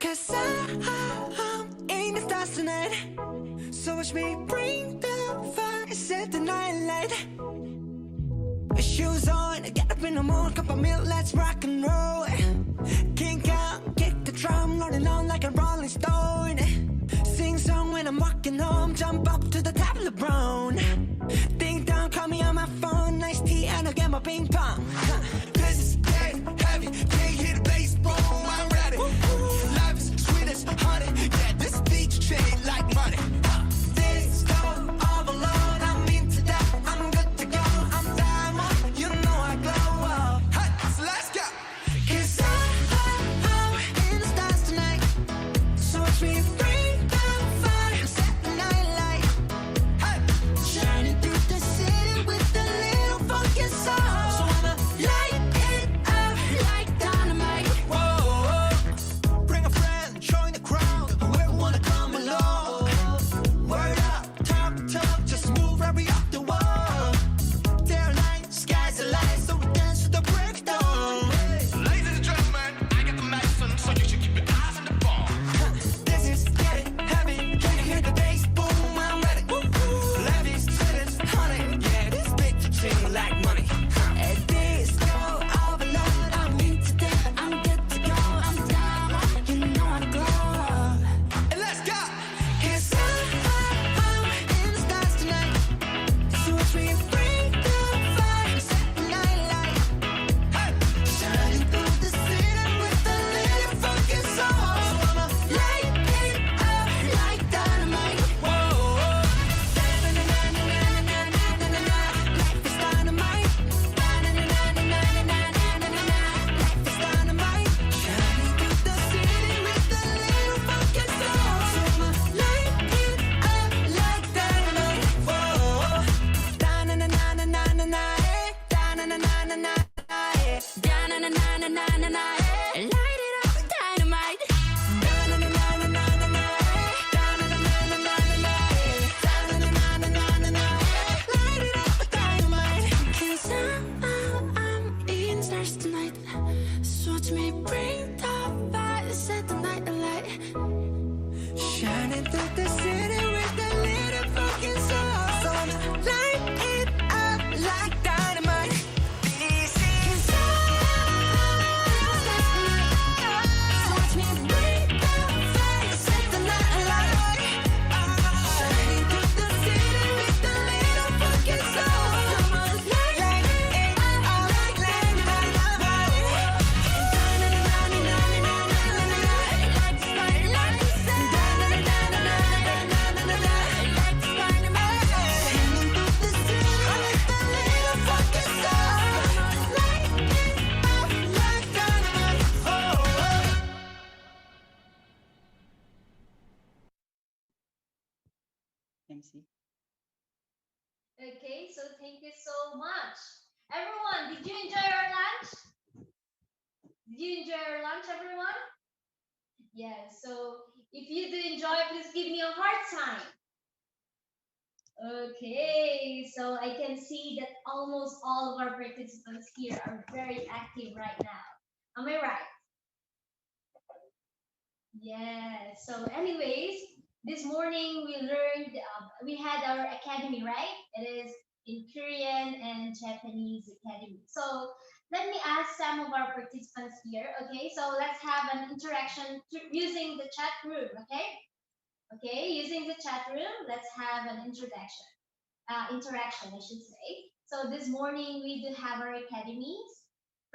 Cause I'm in the stars tonight. So watch me bring the fire, set the night light. Shoes on, get up in the morning, cup of milk, let's rock and roll. Kink out, kick the drum, rolling on like a rolling stone. Sing song when I'm walking home, jump up to the top of the brown. Ding dong, call me on my phone, nice tea and I'll get my ping pong. This is getting heavy, can't hear the bass, boom, I'm ready. Life is sweet as honey, yeah, this beat chain like money. This go all alone, I'm into that, I'm good to go, I'm diamond, you know I glow. Hey, so let's go. Cause I'm in the stars tonight. So watch me bring the fire, set the night light. Hey, Shining through the city with a little funky soul. So I'ma light it up like dynamite. whoa, bring a friend, join the crowd, whoever wanna come along. Word up, talk, just move right up the wall. Their light, sky's the light, so we dance to the breakdown. Ladies and gentlemen, I got the medicine, so you should keep your eyes on the ball. This is getting heavy. Can you hear the bass? Boom, I'm ready. Life is sweet as honey, yeah, this beat chain like money. At this go overload, I'm into that, I'm good to go, I'm down, you know I glow. And let's go. Cause I'm in the stars tonight. So watch me bring the fire, set the night light. Hey, Shining through the city with a little funky soul. So I'ma light it up like dynamite. whoa, Na-na-na-na-na-na-na-na-na-na. Life is dynamite. Na-na-na-na-na-na-na-na-na-na. Life is dynamite. Shining through the city with a little funky soul. So I'ma light it up like dynamite. whoa. Da-na-na-na-na-na-na, eh. Da-na-na-na-na-na, eh. Da-na-na-na-na-na-na, eh. Light it up with dynamite. Da-na-na-na-na-na-na, eh. Da-na-na-na-na-na-na, eh. Da-na-na-na-na-na-na, eh. Light it up with dynamite. 'Cause I'm in stars tonight. So watch me bring the fire, set the night alight. Shining through the city with a little fucking soul. So I'ma light it up like dynamite. This is so watch me bring the fire, set the night alight. Shining through the city with a little fucking soul. So I'ma light it up like dynamite. MC. Okay, so thank you so much. Everyone, did you enjoy your lunch? Did you enjoy your lunch, everyone? Yes, so if you do enjoy, please give me a heart sign. Okay, so I can see that almost all of our participants here are very active right now. Am I right? Yes. So anyways, this morning we learned, we had our academy, right? It is in Korean and Japanese academy. So let me ask some of our participants here. Okay, so let's have an interaction using the chat room. Okay. Okay, using the chat room, let's have an interaction, I should say. So this morning we do have our academies.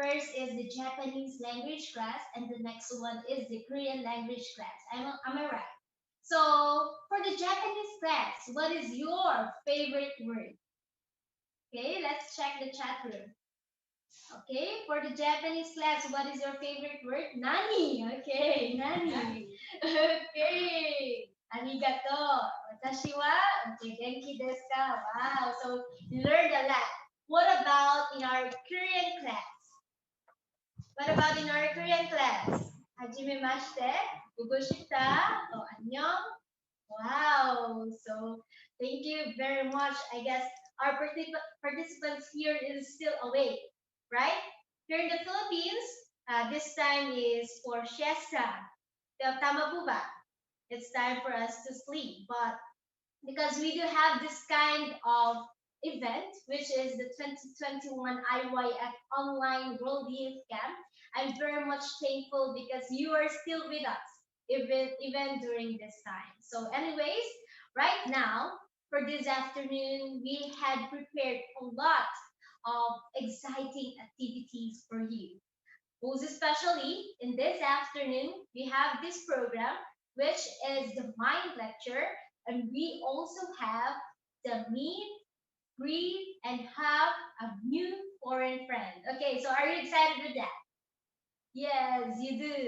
First is the Japanese language class, and the next one is the Korean language class. Am I right? So for the Japanese class, what is your favorite word? Okay, let's check the chat room. Okay, for the Japanese class, what is your favorite word? Nani. Okay, nani. Okay. Arigato. Watashi wa. Okay, genki desu ka? Wow, so you learned a lot. What about in our Korean class? What about in our Korean class? Hajimemashite. Gugushita. Oh, annyeong. Wow, so thank you very much. I guess our participants here is still awake, right? Here in the Philippines, this time is for siesta. Tama po ba? It's time for us to sleep. But because we do have this kind of event, which is the 2021 IYF Online World Youth Camp, I'm very much thankful because you are still with us, even during this time. So, anyways, right now, for this afternoon, we had prepared a lot of exciting activities for you. Most especially in this afternoon, we have this program, which is the Mind Lecture, and we also have the Meet, Greet, and Have a New Foreign Friend. Okay, so are you excited with that? Yes, you do.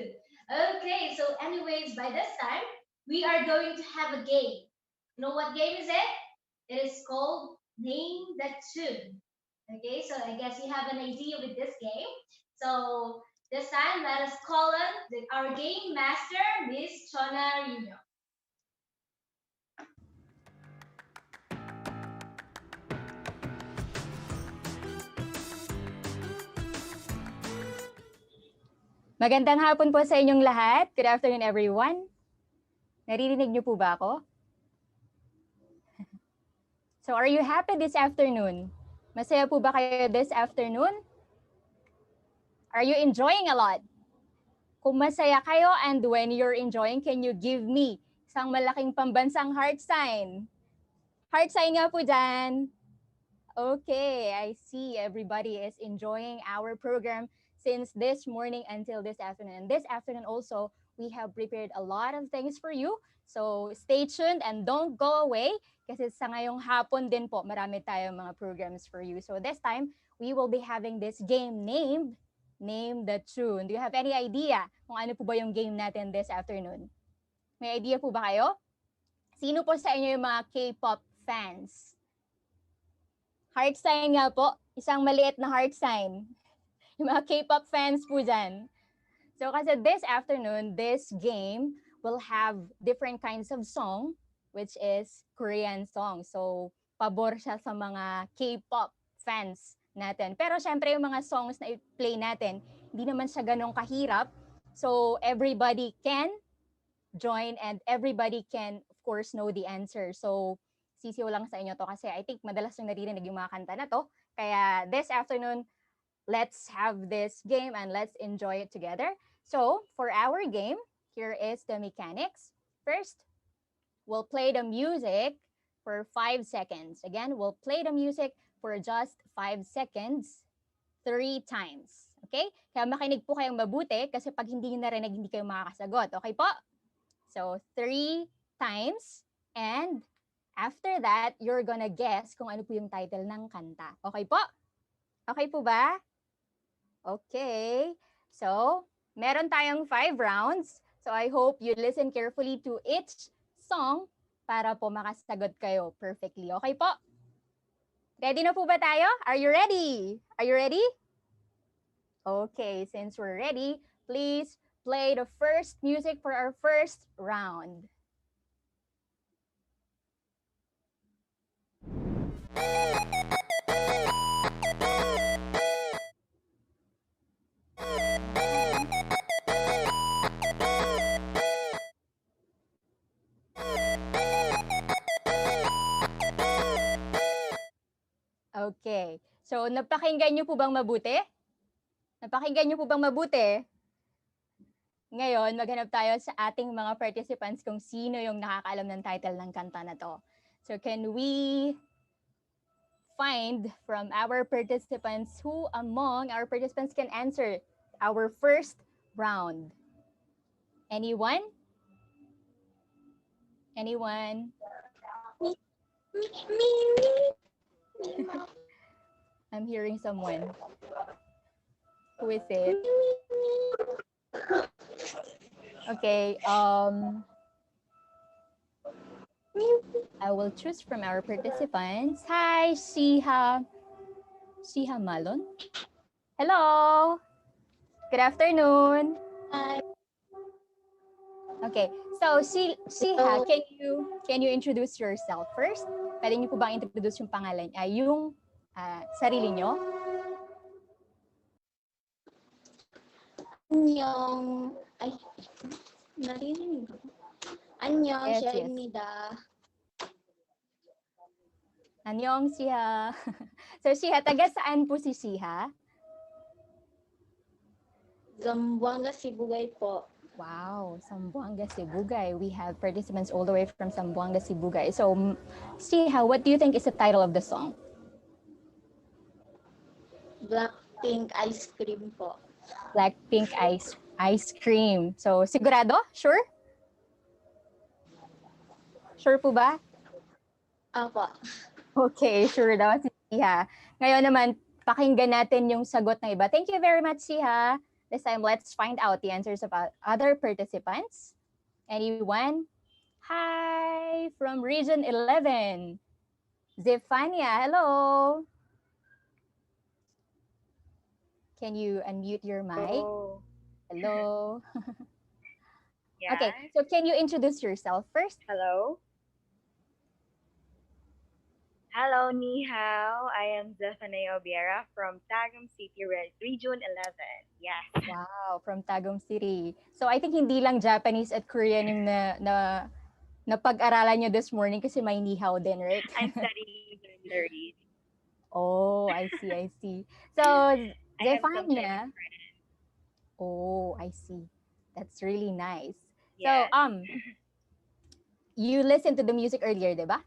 Okay, so anyways, by this time, we are going to have a game. You know what game is it? It is called Name the Tune. Okay, so I guess you have an idea with this game. So this time, let us call on our game master, Miss Chona Rino. Magandang hapon po sa inyong lahat. Good afternoon, everyone. Naririnig niyo po ba ako? So, are you happy this afternoon? Masaya po ba kayo this afternoon? Are you enjoying a lot? Kung masaya kayo and when you're enjoying, can you give me isang malaking pambansang heart sign? Heart sign nga po dyan. Okay, I see everybody is enjoying our program since this morning until this afternoon. And this afternoon also, we have prepared a lot of things for you. So stay tuned and don't go away kasi sa ngayong hapon din po, marami tayong mga programs for you. So this time, we will be having this game named Name the Tune. Do you have any idea kung ano po ba yung game natin this afternoon? May idea po ba kayo? Sino po sa inyo yung mga K-pop fans? Heart sign nga po. Isang maliit na heart sign. Yung mga K-pop fans po dyan. So kasi this afternoon, this game will have different kinds of song, which is Korean song. So pabor siya sa mga K-pop fans natin. Pero syempre yung mga songs na i-play natin, hindi naman siya ganun kahirap. So everybody can join and everybody can, of course, know the answer. So sisiw lang sa inyo to kasi I think madalas yung naririnig yung mga kanta na to. Kaya this afternoon, let's have this game and let's enjoy it together. So for our game, here is the mechanics. First, we'll play the music for 5 seconds. Again, we'll play the music for just 5 seconds 3 times. Okay? Kaya makinig po kayong mabuti kasi pag hindi nyo narinig, hindi kayo makakasagot. Okay po? So 3 times and after that, you're gonna guess kung ano po yung title ng kanta. Okay po? Okay po ba? Okay. So, meron tayong 5 rounds. So, I hope you listen carefully to each song para po makasagot kayo perfectly. Okay po? Ready na po ba tayo? Are you ready? Are you ready? Okay, since we're ready, please play the first music for our first round. Okay. So, napakinggan niyo po bang mabuti? Napakinggan niyo po bang mabuti? Ngayon, maghanap tayo sa ating mga participants kung sino yung nakakaalam ng title ng kanta na to. So, can we find from our participants who among our participants can answer our first round? Anyone? Anyone? I'm hearing someone. Who is it? Okay, I will choose from our participants. Hi, Shiha Malon. Hello. Good afternoon. Hi. Okay, so Shiha, can you introduce yourself first? Pwede niyo po bang introduce yung pangalan, yung sarili niyo? Yung, ay, Naririnig ako. 안녕하십니다. Annyeong siha. So siha, taga saan po si siha? Zamboanga, Sibugay po. Wow, Zamboanga, Sibugay. We have participants all the way from Zamboanga, Sibugay. So siha, what do you think is the title of the song? Blackpink Ice Cream po. Blackpink ice cream. So sigurado? Sure? Sure po ba? Apa. Okay, sure daw si Siha. Ngayon naman, pakinggan natin yung sagot ng iba. Thank you very much, Siha. This time, let's find out the answers of other participants. Anyone? Hi, from Region 11. Zefania, hello. Can you unmute your mic? Oh, Hello. yeah. Okay, so can you introduce yourself first? Hello. Hello, ni hao. I am Zephania Obiera from Tagum City, Region 11. Yes. Wow, from Tagum City. So I think hindi lang Japanese at Korean yung napag-aralan nyo this morning kasi may ni hao din, right? I'm studying Mandarin. Oh, I see, I see. So, I have some Zephania. Chinese friends. Oh, I see. That's really nice. Yes. So, you listened to the music earlier, di ba?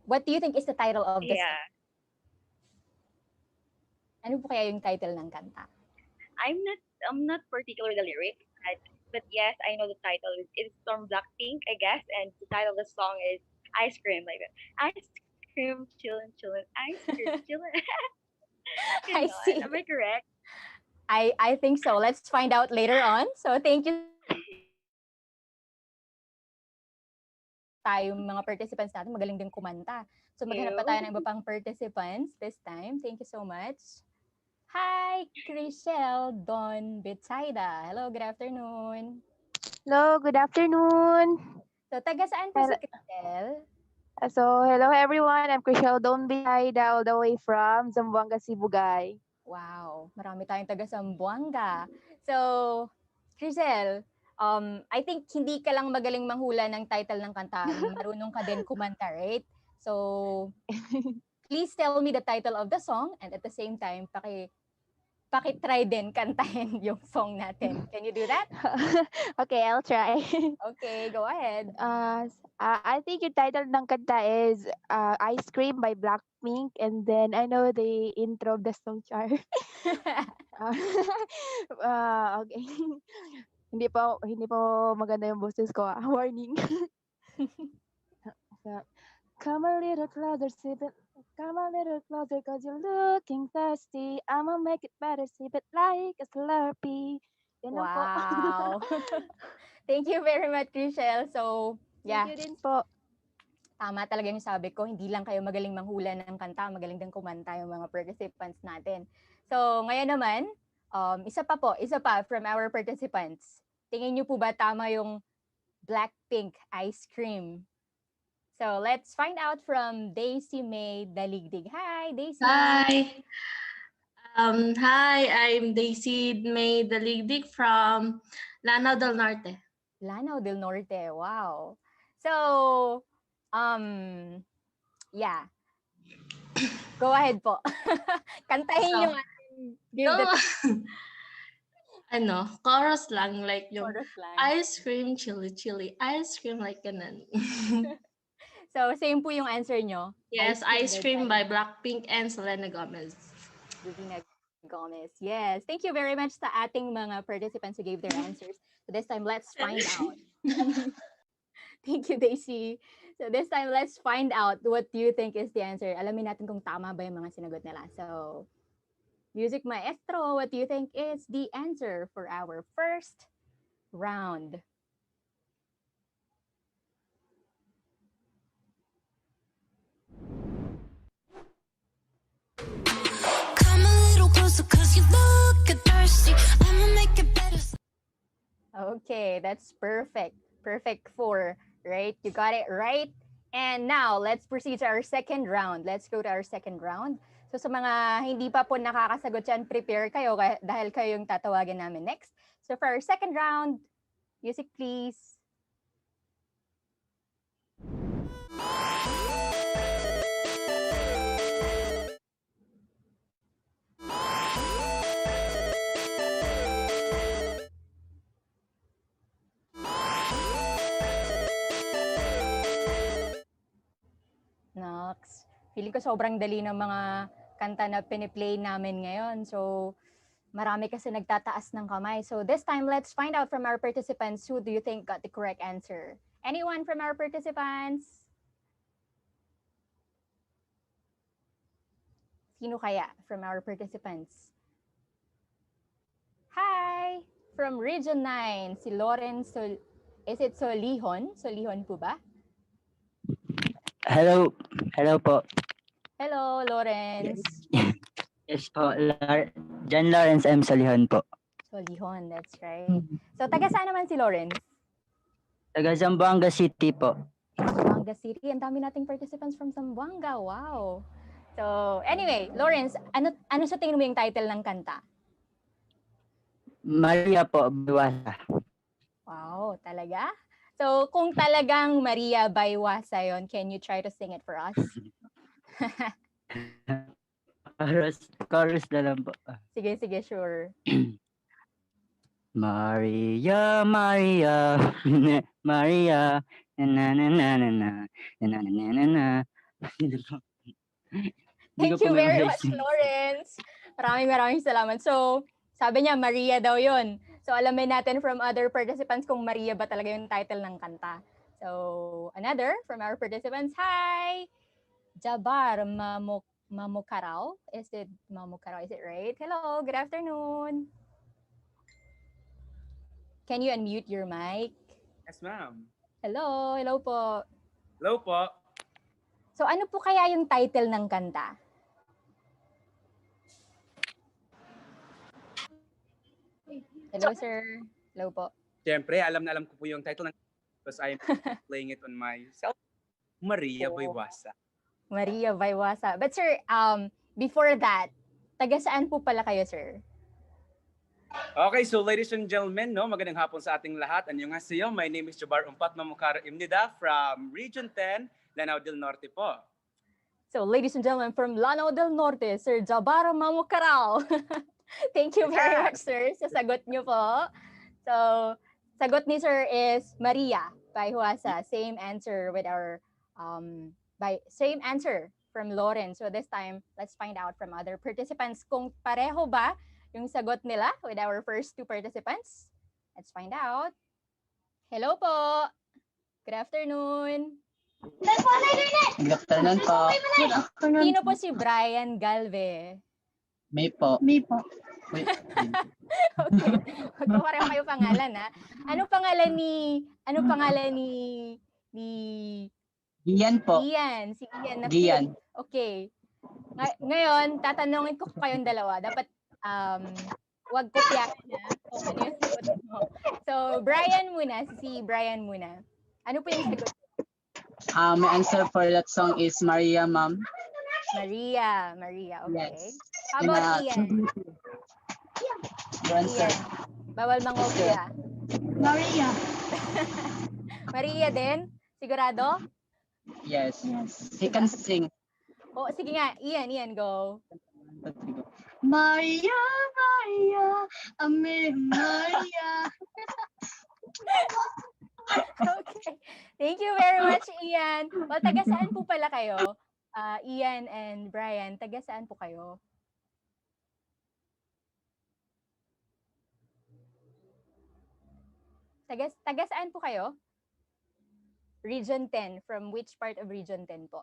What do you think is the title of the song? Yeah. Ano po kaya yung title ng kanta? I'm not particular the lyrics, but yes, I know the title. It's from Blackpink, I guess, and the title of the song is Ice Cream, like that. Ice cream, chillin', chillin', ice cream, chillin'. I see. Am I correct? I think so. Let's find out later on. So, thank you tayong mga participants natin, magaling din kumanta. So maghanap pa tayo ng iba pang participants this time. Thank you so much. Hi, Chriselle Don Betsaida. Hello, good afternoon. Hello, good afternoon. So taga saan po si Chriselle? So, hello everyone. I'm Chriselle Donbihayda all the way from Zamboanga, Sibugay. Wow, marami tayong taga Zamboanga. So, Chriselle, I think hindi ka lang magaling manghula ng title ng kanta, marunong ka din kumanta, right? So, please tell me the title of the song and at the same time, paki-try din kantahin yung song natin. Can you do that? Okay, I'll try. Okay, go ahead. I think yung title ng kanta is Ice Cream by Blackpink, and then I know the intro of the song, Char. Okay. Hindi po maganda yung boses ko. Warning. So, come a little closer, sip it. Come a little closer, cause you're looking thirsty. I'ma make it better, sip it like a Slurpee. Yan lang po. Wow. Thank you very much, Chriselle. So, yeah. Thank you din po. Tama talaga yung sabi ko, hindi lang kayo magaling manghula ng kanta, magaling din kumanta yung mga participants natin. So, ngayon naman, isa pa from our participants. Tingin niyo po ba tama yung Blackpink Ice Cream? So, let's find out from Daisy May Daligdig. Hi, Daisy. Hi. Hi, I'm Daisy May Daligdig from Lanao del Norte. Lanao del Norte. Wow. So, yeah. Go ahead po. Kantahin So, yung give the chorus lang, like yung chorus line. ice cream, chili, chili, ice cream, like ganun. So, same po yung answer nyo. Yes, Ice Cream by Blackpink and Selena Gomez. Selena Gomez. Yes. Thank you very much sa ating mga participants who gave their answers. So this time, let's find out. Thank you, Daisy. So this time, let's find out what you think is the answer. Alamin natin kung tama ba yung mga sinagot nila. So, Music Maestro, what do you think is the answer for our first round? Come a little closer, cause you look thirsty. I'ma make it better. Okay, that's perfect. Perfect 4, right? You got it right. And now, let's proceed to our second round. Let's go to our second round. So sa mga hindi pa po nakakasagot yan, prepare kayo dahil kayo yung tatawagin namin next. So for our second round, music please. Nox. Feeling ko sobrang dali ng mga kanta na piniplay namin ngayon. So, marami kasi nagtataas ng kamay. So, this time, let's find out from our participants who do you think got the correct answer. Anyone from our participants? Sino kaya from our participants? Hi! From Region 9, si Lauren is it Solihon? Solihon po ba? Hello. Hello po. Hello, Lawrence. Yes po. John Lawrence M. Salihon po. Solihon, that's right. So, taga saan naman si Lawrence? Taga Zamboanga City po. Zamboanga City. Ang dami nating participants from Zamboanga. Wow. So, anyway, Lawrence, ano sa tingin mo yung title ng kanta? Maria po, Biwasa. Wow, talaga? So, kung talagang Maria Baywasa yun, can you try to sing it for us? Chorus na lang po. Sige, sure. Maria, Maria, Maria, na na na na na na na na na na. Thank you very much, Lawrence. Maraming salamat. So, sabi niya, Maria daw yun. So, alamin natin from other participants kung Maria ba talaga yung title ng kanta. So, another from our participants. Hi! Jabar Mamukarao. Is it Mamukarao? Is it right? Hello, good afternoon. Can you unmute your mic? Yes, ma'am. Hello po. Hello po. So, ano po kaya yung title ng kanta? Hello, sir. Hello po. Siyempre, alam na alam ko po yung title ng because I'm playing it on my cell. Maria Baywasa. Maria Baywasa. But sir, before that, taga saan po pala kayo, sir? Okay, so ladies and gentlemen, magandang hapon sa ating lahat. Annyeonghaseyo. My name is Jabar Umpat Mamukara Imnida from Region 10, Lanao del Norte po. So ladies and gentlemen, from Lanao del Norte, Sir Jabar Mamukarao. Thank you very much, sir, sa sagot niyo po. So, sagot ni sir is Maria Baywasa. Same answer with our same answer from Lauren. So this time, let's find out from other participants kung pareho ba yung sagot nila with our first two participants. Let's find out. Hello po. Good afternoon. Good afternoon po. Sino po si Brian Galve? May po. Wait. Okay. Magpapareho kayo pangalan, ha? Anong pangalan ni Ian po. Ian? Si Ian. Gian. Okay. Ngayon, tatanungin ko kayong dalawa. Dapat wag kopyahin na kung ano yung sagot mo. So, Brian muna. Si Brian muna. Ano po yung sagot? My answer for that song is Maria, ma'am. Maria. Okay. Yes. How about Ian? Answer. Ian. Bawal mangopya. Maria. Maria din? Sigurado? Yes. He can sing. Oh, sige nga. Ian, go. Maria, Ame Maria. Okay. Thank you very much, Ian. Well, taga saan po pala kayo? Ian and Brian, taga saan po kayo? Taga saan po kayo? Region 10. From which part of Region 10 po?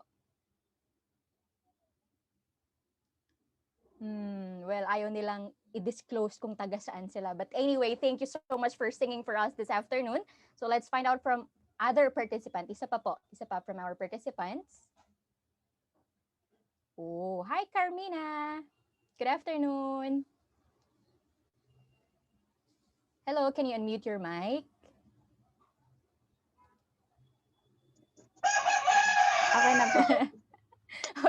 Well, ayaw nilang i-disclose kung taga saan sila. But anyway, thank you so much for singing for us this afternoon. So let's find out from other participant. Isa pa from our participants. Oh, hi Carmina. Good afternoon. Hello, can you unmute your mic? Okay na po.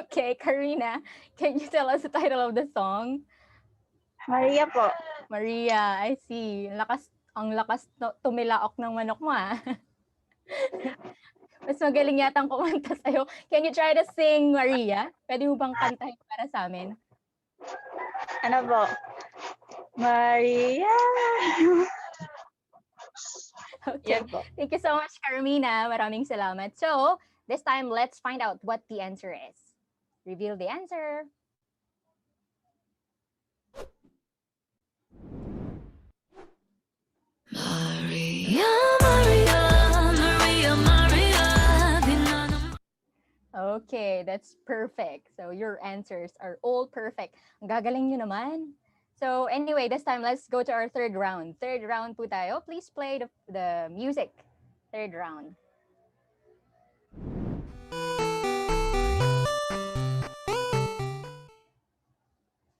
Okay, Karina, can you tell us the title of the song? Maria po. Maria, I see. Ang lakas tumilaok ng manok mo, ah. Mas magaling yata ang kumanta sa'yo. Can you try to sing, Maria? Pwede mo bang kantahin para sa amin? Ano po? Maria. Okay. Yan po. Thank you so much, Carmina. Maraming salamat. So, this time, let's find out what the answer is. Reveal the answer. Maria, Maria, Maria, Maria. Okay, that's perfect. So your answers are all perfect. Ang gagaling nyo naman. So anyway, this time let's go to our third round. Third round po tayo. Please play the music. Third round.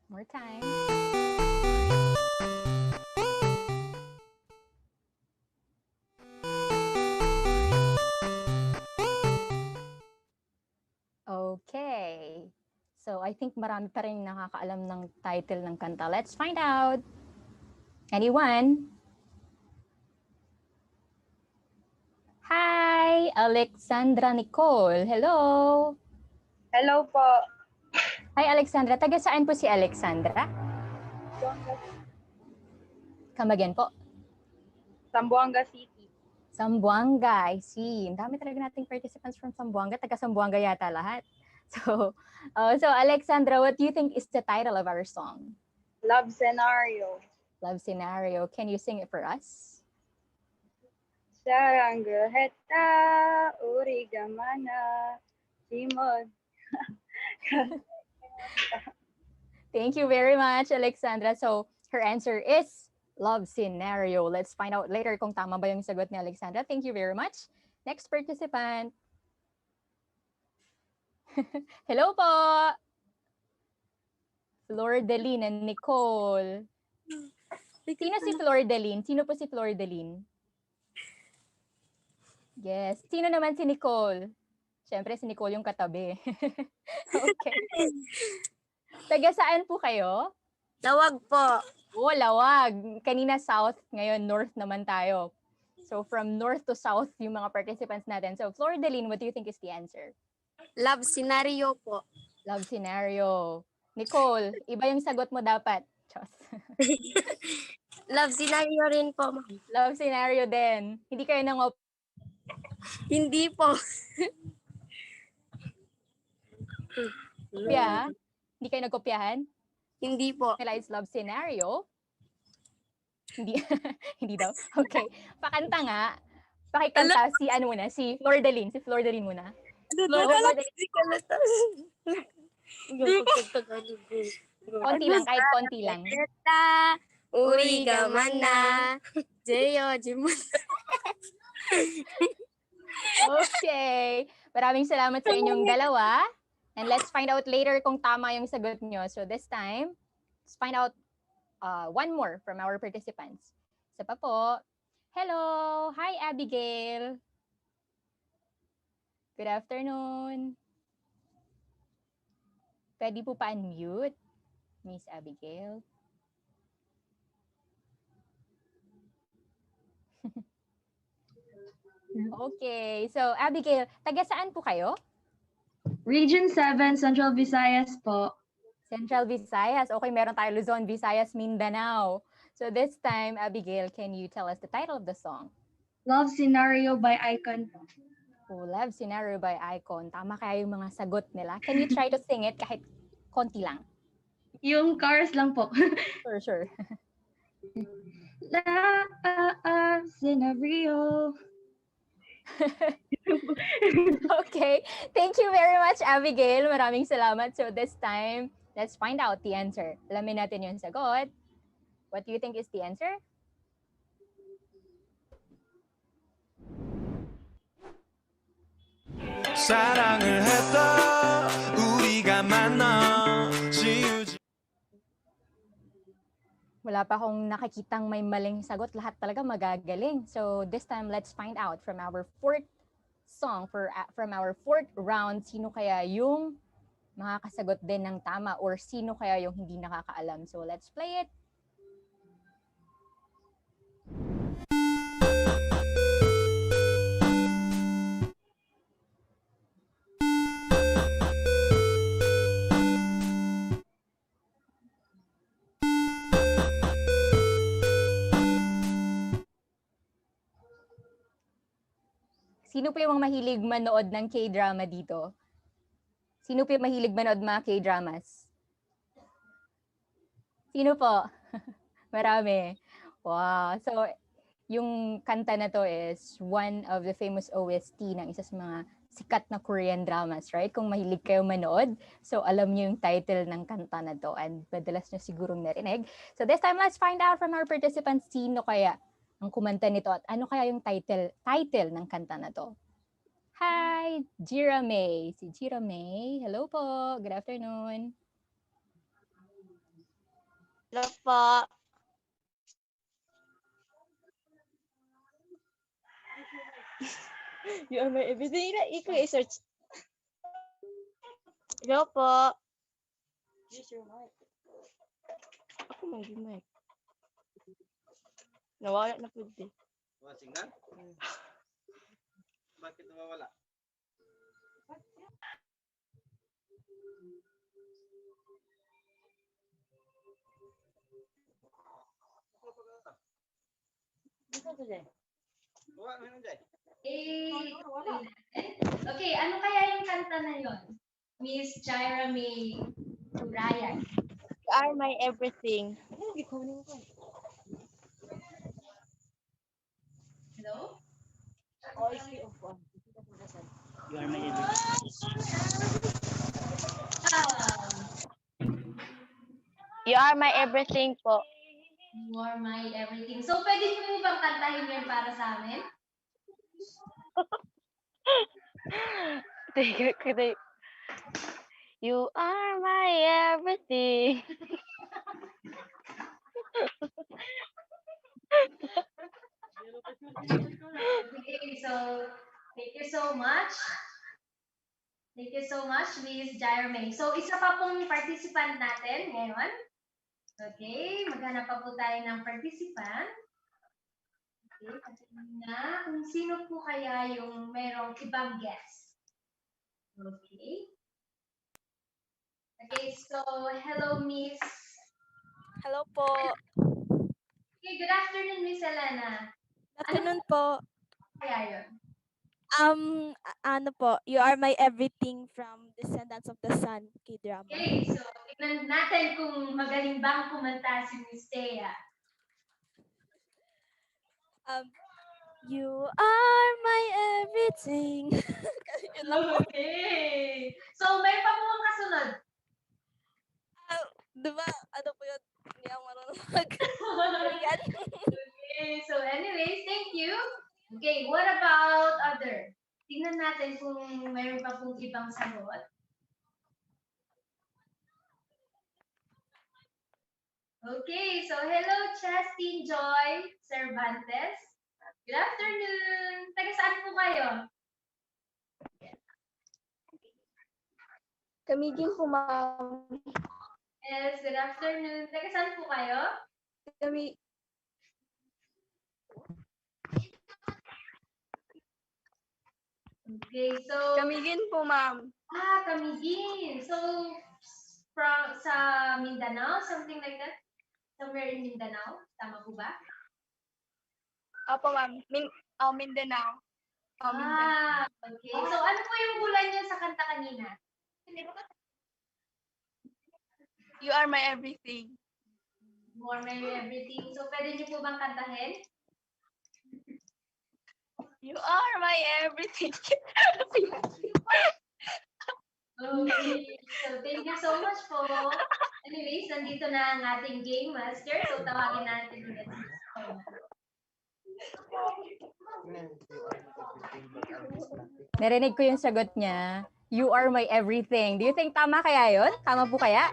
More time. Okay. So I think marami pa rin nakakaalam ng title ng kanta. Let's find out. Anyone? Hi, Alexandra Nicole. Hello. Hello po. Hi, Alexandra. Taga saan po si Alexandra? Come again po. Zamboanga City. Zamboanga, I see. Ang dami talaga nating participants from Zamboanga. Taga Zamboanga yata lahat. So Alexandra, what do you think is the title of our song? Love Scenario. Love Scenario. Can you sing it for us? Saranggaheta, Urigamana, Simod. Thank you very much, Alexandra. So her answer is Love Scenario. Let's find out later kung tama ba yung sagot ni Alexandra. Thank you very much. Next participant. Hello po. Flor Deline and Nicole. Sino si Flor Deline? Sino po si Flor Deline? Yes. Sino naman si Nicole? Siyempre si Nicole yung katabi. Okay. Taga saan po kayo? Lawag po. Oh, Lawag. Kanina south, ngayon north naman tayo. So from north to south yung mga participants natin. So Flor Deline, what do you think is the answer? Love Scenario po. Love Scenario. Nicole, iba yung sagot mo dapat. Chos. Love Scenario rin po. Love Scenario din. Hindi kayo Hindi po. kopya? Hindi kayo nagkopyahan? Hindi po. Nila is Love Scenario? Hindi. Hindi daw. Okay. Pakanta nga. Pakikanta si ano muna, si Flor Deline. Si Flor Deline muna. Konti lang, kahit konti lang. Urigamana, Jeyo, Jimun. Okay. Maraming salamat sa inyong dalawa. And let's find out later kung tama yung sagot nyo. So this time, let's find out one more from our participants. Isa pa po. Hello! Hi, Abigail! Good afternoon. Pwede po pa-unmute, Miss Abigail. Okay. So, Abigail, taga saan po kayo? Region 7, Central Visayas po. Central Visayas. Okay, meron tayo Luzon, Visayas, Mindanao. So this time, Abigail, can you tell us the title of the song? Love Scenario by Icon. Oh, Love Scenario by Icon. Tama kaya yung mga sagot nila. Can you try to sing it kahit konti lang? Yung chorus lang po. Sure. Love Scenario. Okay. Thank you very much, Abigail. Maraming salamat. So this time, let's find out the answer. Alamin natin yung sagot. What do you think is the answer? 사랑을 했다 우리가 만나 지우지 Wala pa akong nakikitang may maling sagot. Lahat talaga magagaling. So this time, let's find out from our fourth song, from our fourth round, sino kaya yung makakasagot din ng tama or sino kaya yung hindi nakakaalam. So let's play it. Sino po yung mahilig manood ng K-drama dito? Sino po yung mahilig manood mga K-dramas? Sino po? Marami. Wow. So, yung kanta na to is one of the famous OST ng isa sa mga sikat na Korean dramas, right? Kung mahilig kayo manood, so alam niyo yung title ng kanta na to and madalas niyo sigurong narinig. So this time, let's find out from our participants sino kaya ang kumanta nito at ano kaya yung title ng kanta na to. Hi, Jira May. Si Jira May. Hello po. Good afternoon. Hello po. You are my everything. Ikaw i-search. Hello po. Use your mic. Ako mang mic. Nawala na po din. Signal? Bakit nawawala? Okay, ano kaya yung kanta na yon? Miss Jaira May Ryan. You are my everything. Hello? You are my everything. You are my everything po. You are my everything. So, pwede niyo po bang kantahin yan para sa amin? You are my everything. Okay, so, thank you so much. Thank you so much, Miss Jaira May. So, isa pa pong participant natin ngayon. Okay, maghanap pa po tayo ng participant. Okay, sasabihin na kung sino po kaya yung merong ibang guest. Okay. Okay, so hello, Miss. Hello po. Okay, good afternoon, Miss Elena. Good afternoon po. Kaya yun? Ano po, You Are My Everything from Descendants of the Sun K-drama. Okay, so tignan natin kung magaling bang kumanta si Miss Thea. You are my everything. Yun lang po. Okay. So, may pa po ang kasunod. Diba, ano po yun? Hindi ako marunong mag Okay, so anyways, thank you. Okay, what about other? Tingnan natin kung mayroon pa pong ibang sagot. Okay, so hello, Chastine Joy Cervantes. Good afternoon. Taga saan po kayo? Kamigin po, ma'am. Yes, good afternoon. Taga saan po kayo? Kami, Okay, so... Kamigin po, ma'am. Kamigin. So, from sa Mindanao, something like that? Somewhere in Mindanao? Tama po ba? Opo, ma'am. Mindanao. Mindanao. Okay. So, ano po yung bulan niyo sa kanta kanina? You are my everything. More my everything. So, pwede niyo po bang kantahin? You are my everything. Okay. So, thank you so much po. Anyways, nandito na ang ating game master. So, tawagin natin ulit si Toma. Narinig ko yung sagot niya. You are my everything. Do you think tama kaya yun? Tama po kaya?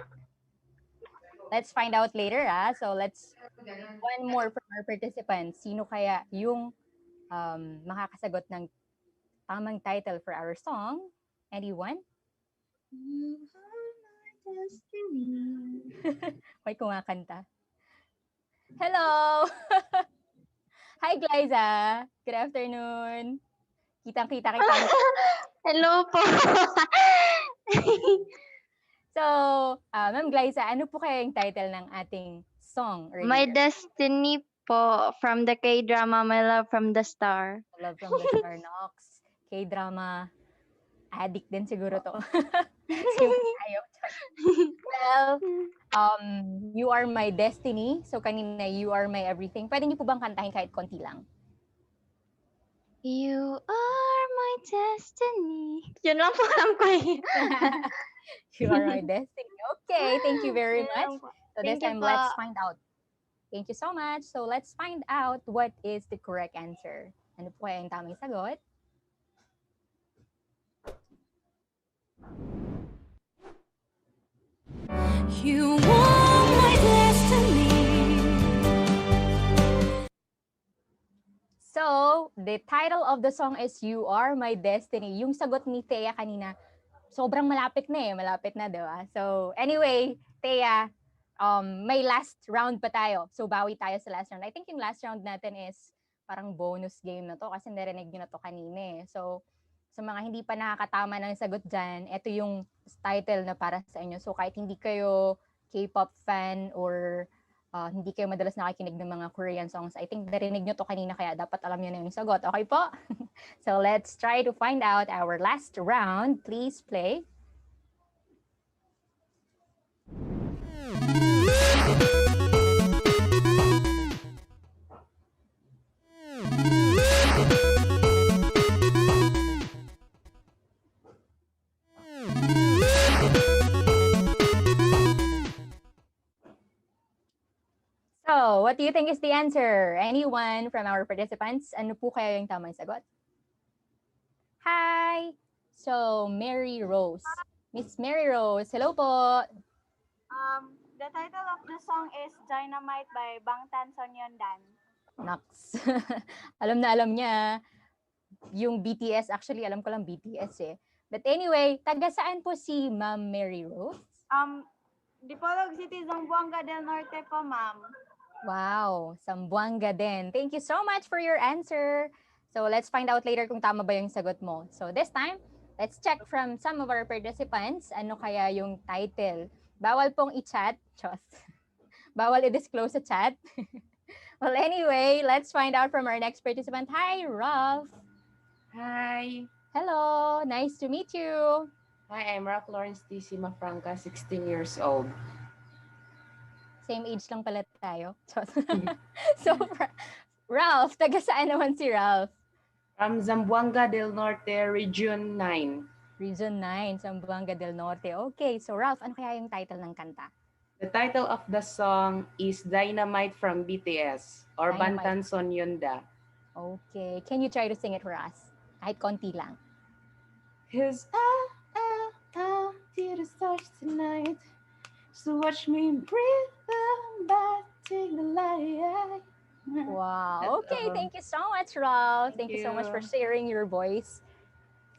Let's find out later, ah. So let's one more from our participants. Sino kaya yung makakasagot ng tamang title for our song? Anyone? You are May kumakanta. Hello! Hi, Glyza. Good afternoon. Kitang-kita kita. Hello po. So, Ma'am Glyza, ano po kaya yung title ng ating song My earlier? Destiny po from the K-drama My Love from the Star. Love from the Star Nox. K-drama. Addict din siguro to. Siyempre tayo. Well, You Are My Destiny. So, kanina, You Are My Everything. Pwede niyo po bang kantahin kahit konti lang? You are my destiny. Yun lang po alam ko eh. You Are My Destiny. Okay, thank you very Yun much. lang po. So this Thank you time, po. let's find out. Thank you so much. So let's find out what is the correct answer. Ano po kaya yung tamang sagot? You are my destiny. So, the title of the song is You Are My Destiny. Yung sagot ni Thea kanina, sobrang malapit na eh. Malapit na, di ba? So, anyway, Thea, may last round pa tayo. So, bawi tayo sa last round. I think yung last round natin is parang bonus game na to kasi narinig nyo na to kanina eh. So, sa mga hindi pa nakakatama ng sagot dyan, ito yung title na para sa inyo. So, kahit hindi kayo K-pop fan or hindi kayo madalas nakikinig ng mga Korean songs, I think narinig nyo to kanina kaya dapat alam nyo na yung sagot. Okay po? So, let's try to find out our last round. Please play. So, what do you think is the answer? Anyone from our participants? Ano po kaya yung tamang sagot? Hi! So, Mary Rose. Miss Mary Rose, hello po! The title of the song is Dynamite by Bangtan Sonyeondan. Nox. Alam na alam niya. Yung BTS, actually alam ko lang BTS eh. But anyway, taga saan po si Ma'am Mary Rose? Dipolog City, Zamboanga del Norte po, ma'am. Wow, Zamboanga din. Thank you so much for your answer. So let's find out later kung tama ba yung sagot mo. So this time, let's check from some of our participants. Ano kaya yung title? Bawal pong i-chat. Bawal i-disclose sa chat. Well, anyway, let's find out from our next participant. Hi, Ralph. Hi. Hello, nice to meet you. Hi, I'm Ralph Lawrence D. Mafranca, 16 years old. Same age lang pala tayo. So, Ralph, taga saan naman si Ralph? From Zamboanga del Norte, Region 9. Region 9, Zamboanga del Norte. Okay, so Ralph, ano kaya yung title ng kanta? The title of the song is Dynamite from BTS or Dynamite. Bantan Sonyeonda. Okay, can you try to sing it for us? Kahit konti lang. 'Cause I did a search tonight. So watch me breathe back, take the light. Wow. Okay, thank you so much, Ralph. Thank you so much for you. sharing your voice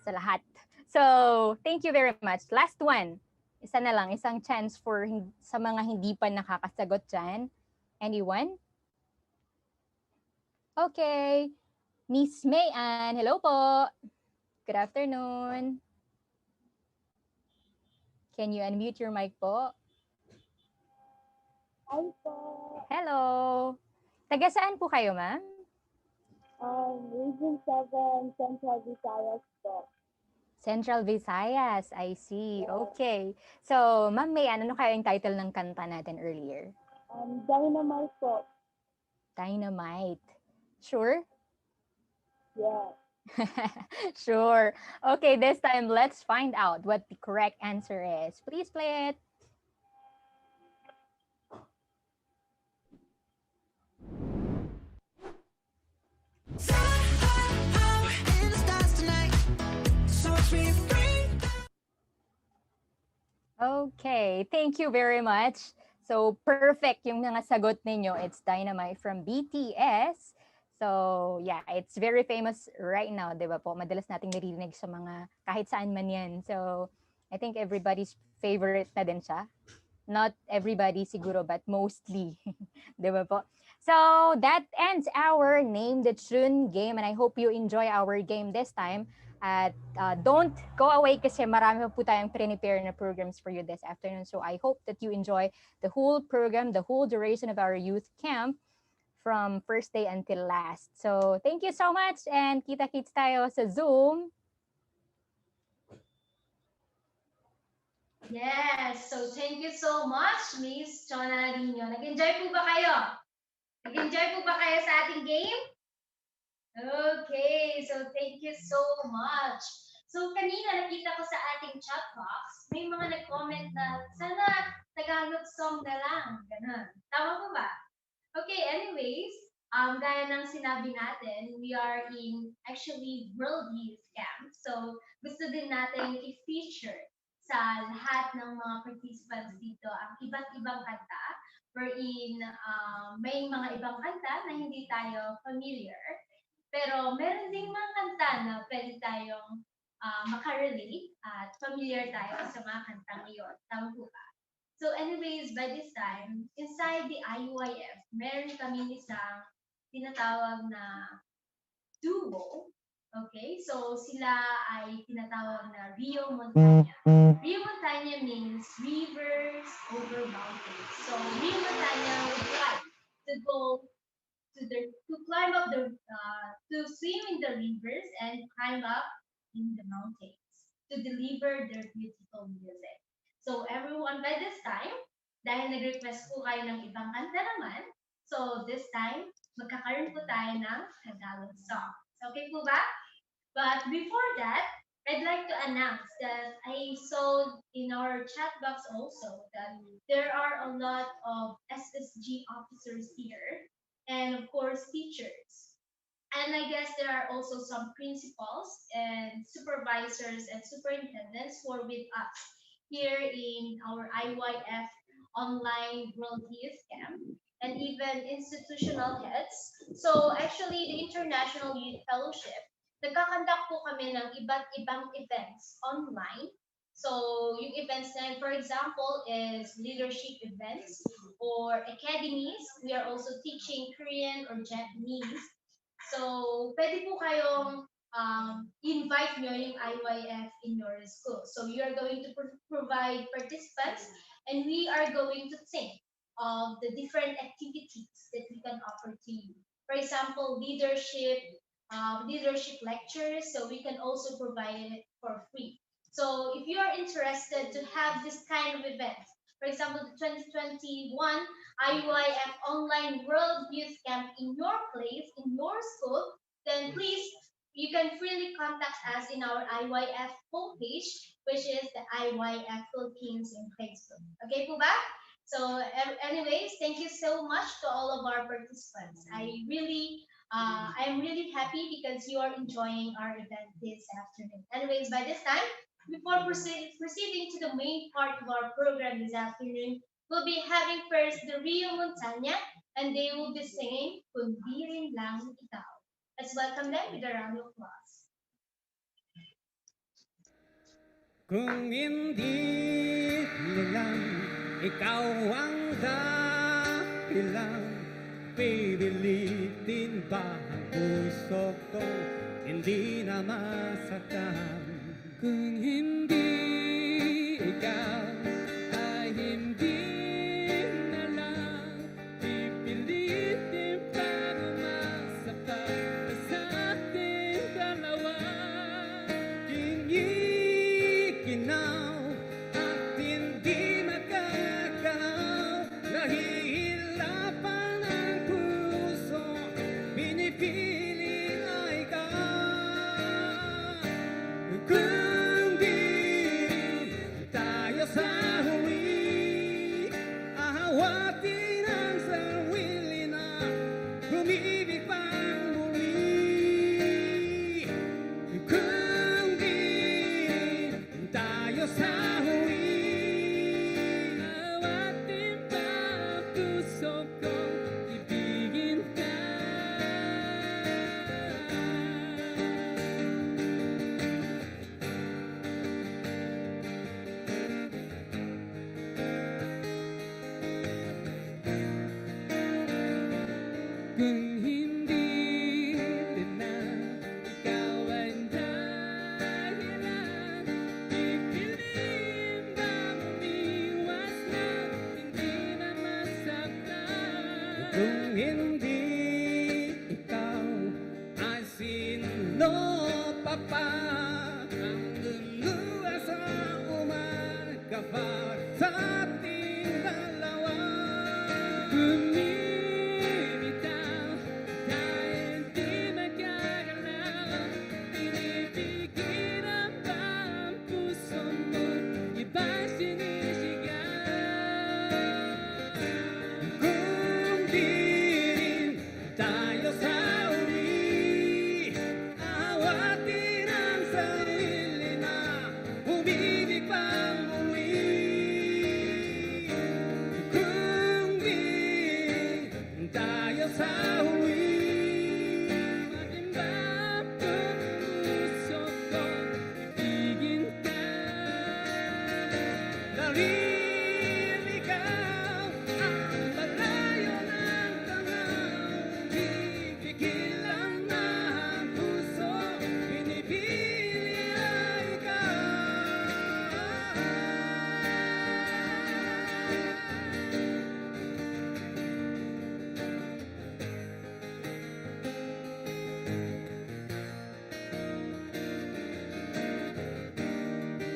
sa lahat. So, thank you very much. Last one. Isa na lang, isang chance for sa mga hindi pa nakakasagot dyan. Anyone? Okay. Miss Mayan, hello po. Good afternoon. Can you unmute your mic po? Hi po. Hello. Taga saan po kayo, ma'am? Region 7, Central Visayas po. Central Visayas, I see. Okay. So, Ma'am Mayan, ano kaya yung title ng kanta natin earlier? Dynamite po. Dynamite. Sure? Yeah. Sure. Okay, this time, let's find out what the correct answer is. Please play it. In the stars tonight. So watch me bring Okay, thank you very much. So, perfect yung mga sagot ninyo. It's Dynamite from BTS. So, yeah, it's very famous right now, di ba po? Madalas nating naririnig sa mga kahit saan man yan. So, I think everybody's favorite na din siya. Not everybody siguro, but mostly. Di ba po? So that ends our Name the Tune game, and I hope you enjoy our game this time. At don't go away kasi marami po tayong prepare na programs for you this afternoon. So I hope that you enjoy the whole program, the whole duration of our youth camp from first day until last. So thank you so much, and kita-kits tayo sa Zoom. Yes, so thank you so much, Miss Chona Nino. Nag-enjoy po ba kayo? Nag-enjoy po ba kayo sa ating game? Okay, so thank you so much. So kanina nakita ko sa ating chat box, may mga nag-comment na sana Tagalog song na lang. Ganun. Tama po ba? Okay, anyways, gaya ng sinabi natin, we are in actually World Youth Camp. So gusto din natin i-feature sa lahat ng mga participants dito ang iba't ibang kanta wherein may mga ibang kanta na hindi tayo familiar. Pero meron ding mga kanta na pwede tayong makarelate at familiar tayo sa mga kantang iyon. Tama po ba? So anyways, by this time, inside the IYF, meron kami isang tinatawag na duo. Okay, so sila ay tinatawag na Rio Montaña. Rio Montaña means rivers over mountains. So Rio Montaña would like to go to climb up to swim in the rivers and climb up in the mountains to deliver their beautiful music. So everyone, by this time, dahil nag-request po kayo ng ibang kanta naman, so this time, magkakaroon po tayo ng Tagalog song. Okay po ba? But before that, I'd like to announce that I saw in our chat box also that there are a lot of SSG officers here and of course teachers. And I guess there are also some principals and supervisors and superintendents who are with us here in our IYF online World Youth Camp and even institutional heads. So actually, the International Youth Fellowship, nagkakandak po kami ng iba't ibang events online. So yung events na yun, for example, is leadership events or academies. We are also teaching Korean or Japanese. So pwede po kayong invite nyo yung IYF in your school. So you are going to provide participants and we are going to think of the different activities that we can offer to you. For example, leadership lectures, so we can also provide it for free. So if you are interested to have this kind of event, for example, the 2021 IYF Online World Youth Camp in your place, in your school, then please, you can freely contact us in our IYF homepage, which is the IYF Philippines in Facebook. Okay po ba? So anyways, thank you so much to all of our participants. I'm really happy because you are enjoying our event this afternoon. Anyways, by this time, before proceeding to the main part of our program this afternoon, we'll be having first the Rio Montaña, and they will be singing Kundi Rin Lang Ikaw. Let's welcome them with a round of applause. Kung hindi nilang ikaw ang dahilan, pipilitin ba ang puso ko hindi na masaktan? Kung hindi ikaw ay hindi na lang, pipilitin bago masapat sa ating dalawa. Kingikinaw at hindi makakalaw, nahihirapan ang puso, pinipili na ikaw. Kung di tayo sa kung hindi na ikaw ay dahilan. Pipiliin bang umiwas na hindi na masaktan? Kung hindi ikaw ay sino pa pa ang luluwas sa umaga para sa ating dalawa? Bumibitaw dahil di magkagalaw, pinipigilan ba ang puso mo, iba'y sinisigaw? Kung di rin tayo sa uli, awatin ang sarili na umibig pang muli. Kung di rin tayo sa uli, matimbang ang puso ko, ibigin ka. Nariligaw ang malayo ng tanaw, pipigilan na ang puso, pinipili ay ikaw.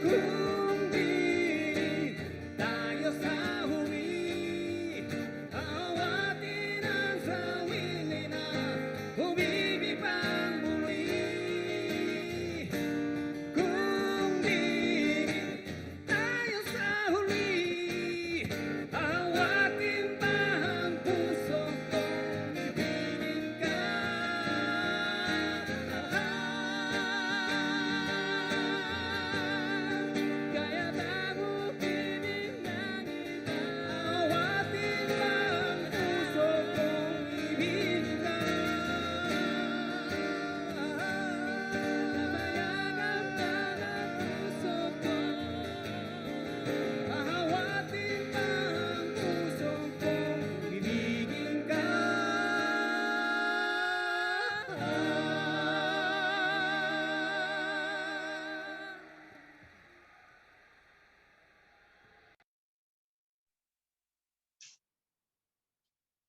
Kung di tayo sa huli, awatin ang sarili na umibig pang muli. Kung di tayo sa huli, awatin pa ang puso kong ibigin ka. Kaya bago ibig ng iba, awatin pa ang puso kong ibigin ka. Napayagan pa ng puso ko, awatin pa ang puso kong ibigin ka.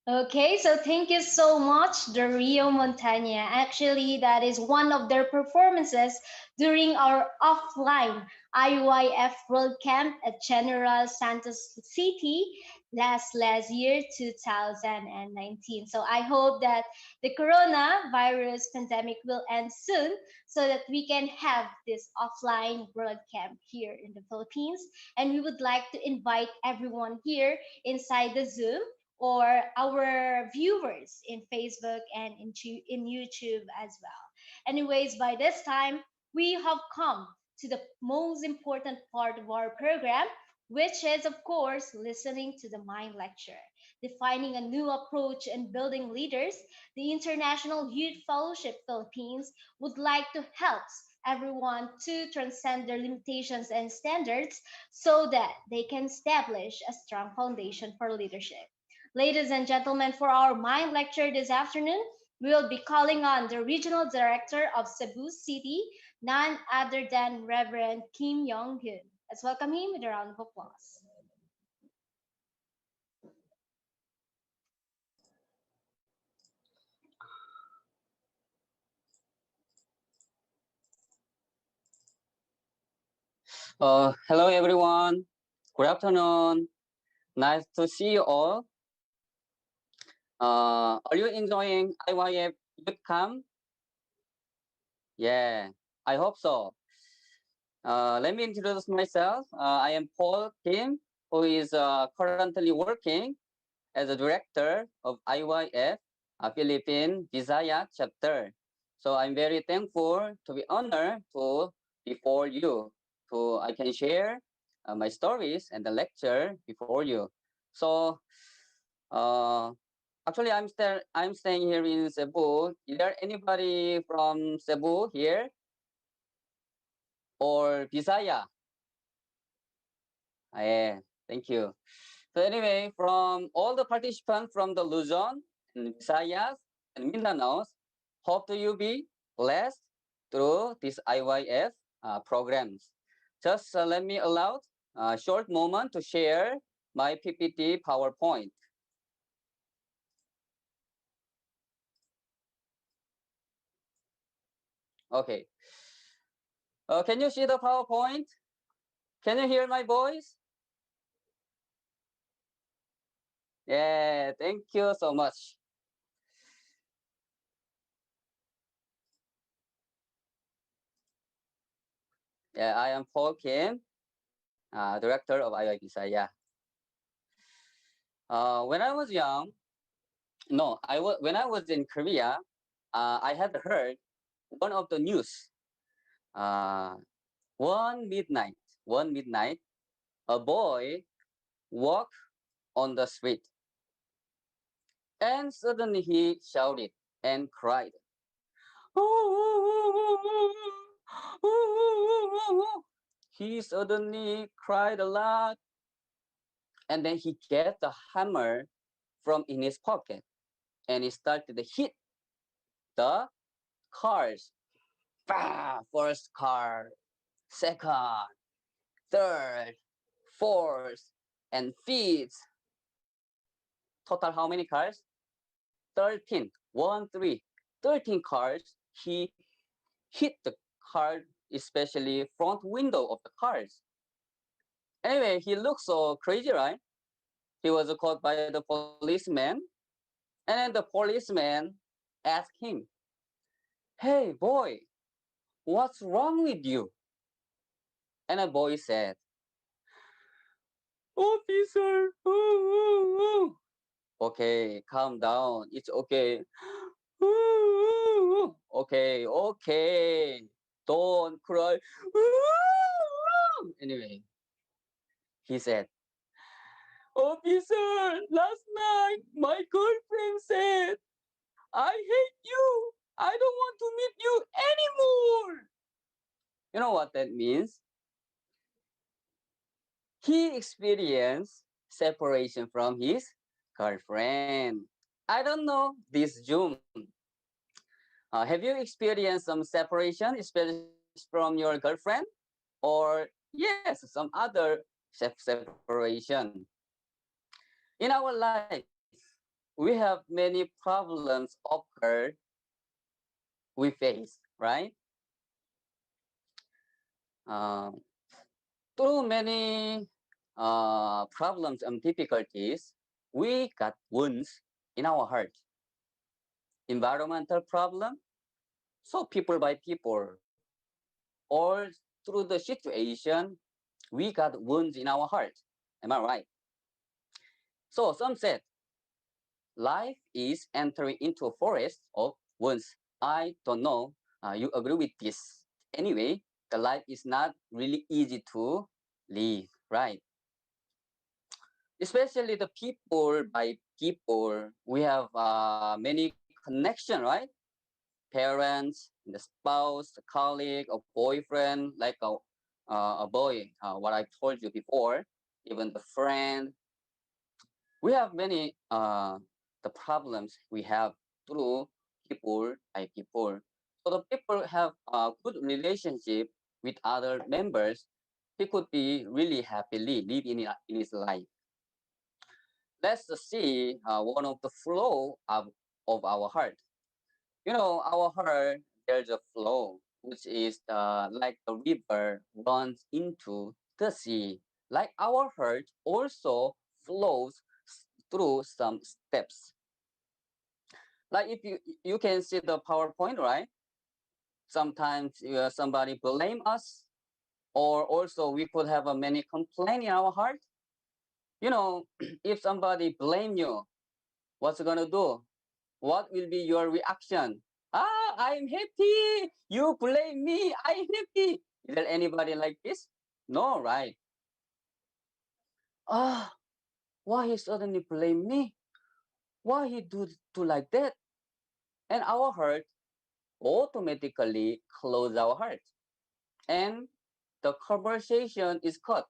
Okay, so thank you so much, the Rio Montaña. Actually, that is one of their performances during our offline IYF World Camp at General Santos City last year, 2019. So I hope that the coronavirus pandemic will end soon so that we can have this offline World Camp here in the Philippines. And we would like to invite everyone here inside the Zoom or our viewers in Facebook and in YouTube as well. Anyways, by this time, we have come to the most important part of our program, which is, of course, listening to the Mind Lecture, defining a new approach and building leaders. The International Youth Fellowship Philippines would like to help everyone to transcend their limitations and standards so that they can establish a strong foundation for leadership. Ladies and gentlemen, for our Mind Lecture this afternoon, we will be calling on the Regional Director of Cebu City, none other than Reverend Kim Young-hoon. Let's welcome him with a round of applause. Hello everyone. Good afternoon. Nice to see you all. Are you enjoying IYF Youth Camp? Yeah, I hope so. Let me introduce myself. I am Paul Kim, who is currently working as a director of IYF, Philippine Visaya chapter. So I'm very thankful to be honored to before you, so I can share my stories and the lecture before you. So actually, I'm staying here in Cebu. Is there anybody from Cebu here or Visaya? Yeah, thank you. So anyway, from all the participants from the Luzon and Visayas and Mindanaos. Hope to you be blessed through these IYF programs. Just let me allow a short moment to share my PPT PowerPoint. Okay. Can you see the PowerPoint? Can you hear my voice? Yeah, thank you so much. Yeah, I am Paul Kim, director of IYF Bisaya. When I was young, no, when I was in Korea, I had heard one of the news. Uh, one midnight, one midnight, a boy walked on the street, and suddenly he shouted and cried. He suddenly cried a lot, and then he get the hammer from in his pocket, and he started to hit the cars. Bah! First car, second, third, fourth, and fifth. Total how many cars? 13. 1, 3. 13 cars. He hit the car, especially front window of the cars. Anyway, he looked so crazy, right? He was caught by the policeman, and then the policeman asked him, "Hey, boy, what's wrong with you?" And the boy said, "Officer, okay, calm down. It's okay. Okay, okay. Don't cry." Anyway, he said, "Officer, last night my girlfriend said, I hate you. I don't want to meet you anymore." You know what that means? He experienced separation from his girlfriend. I don't know this June. Have you experienced some separation, especially from your girlfriend? Or, yes, some other separation? In our life, we have many problems occur we face, right? Um, Through many problems and difficulties, we got wounds in our heart. Environmental problem, so people by people, or through the situation, we got wounds in our heart. Am I right? So some said, life is entering into a forest of wounds. I don't know. You agree with this? Anyway, the life is not really easy to live, right? Especially the people by people, we have many connection, right? Parents, the spouse, a colleague, a boyfriend, like a boy, what I told you before, even the friend. We have many the problems we have through people by people. So the people have a good relationship with other members. He could be really happily live in his life. Let's see one of the flow of our heart. You know, our heart, there's a flow, which is like a river runs into the sea. Like our heart also flows through some steps. Like if you can see the PowerPoint, right? Sometimes somebody blame us, or also we could have a many complaint in our heart. You know, if somebody blame you, what's it gonna do? What will be your reaction? I'm happy. You blame me. I'm happy. Is there anybody like this? No, right? Ah, why he suddenly blame me? Why he do like that? And our heart automatically close our heart, and the conversation is cut.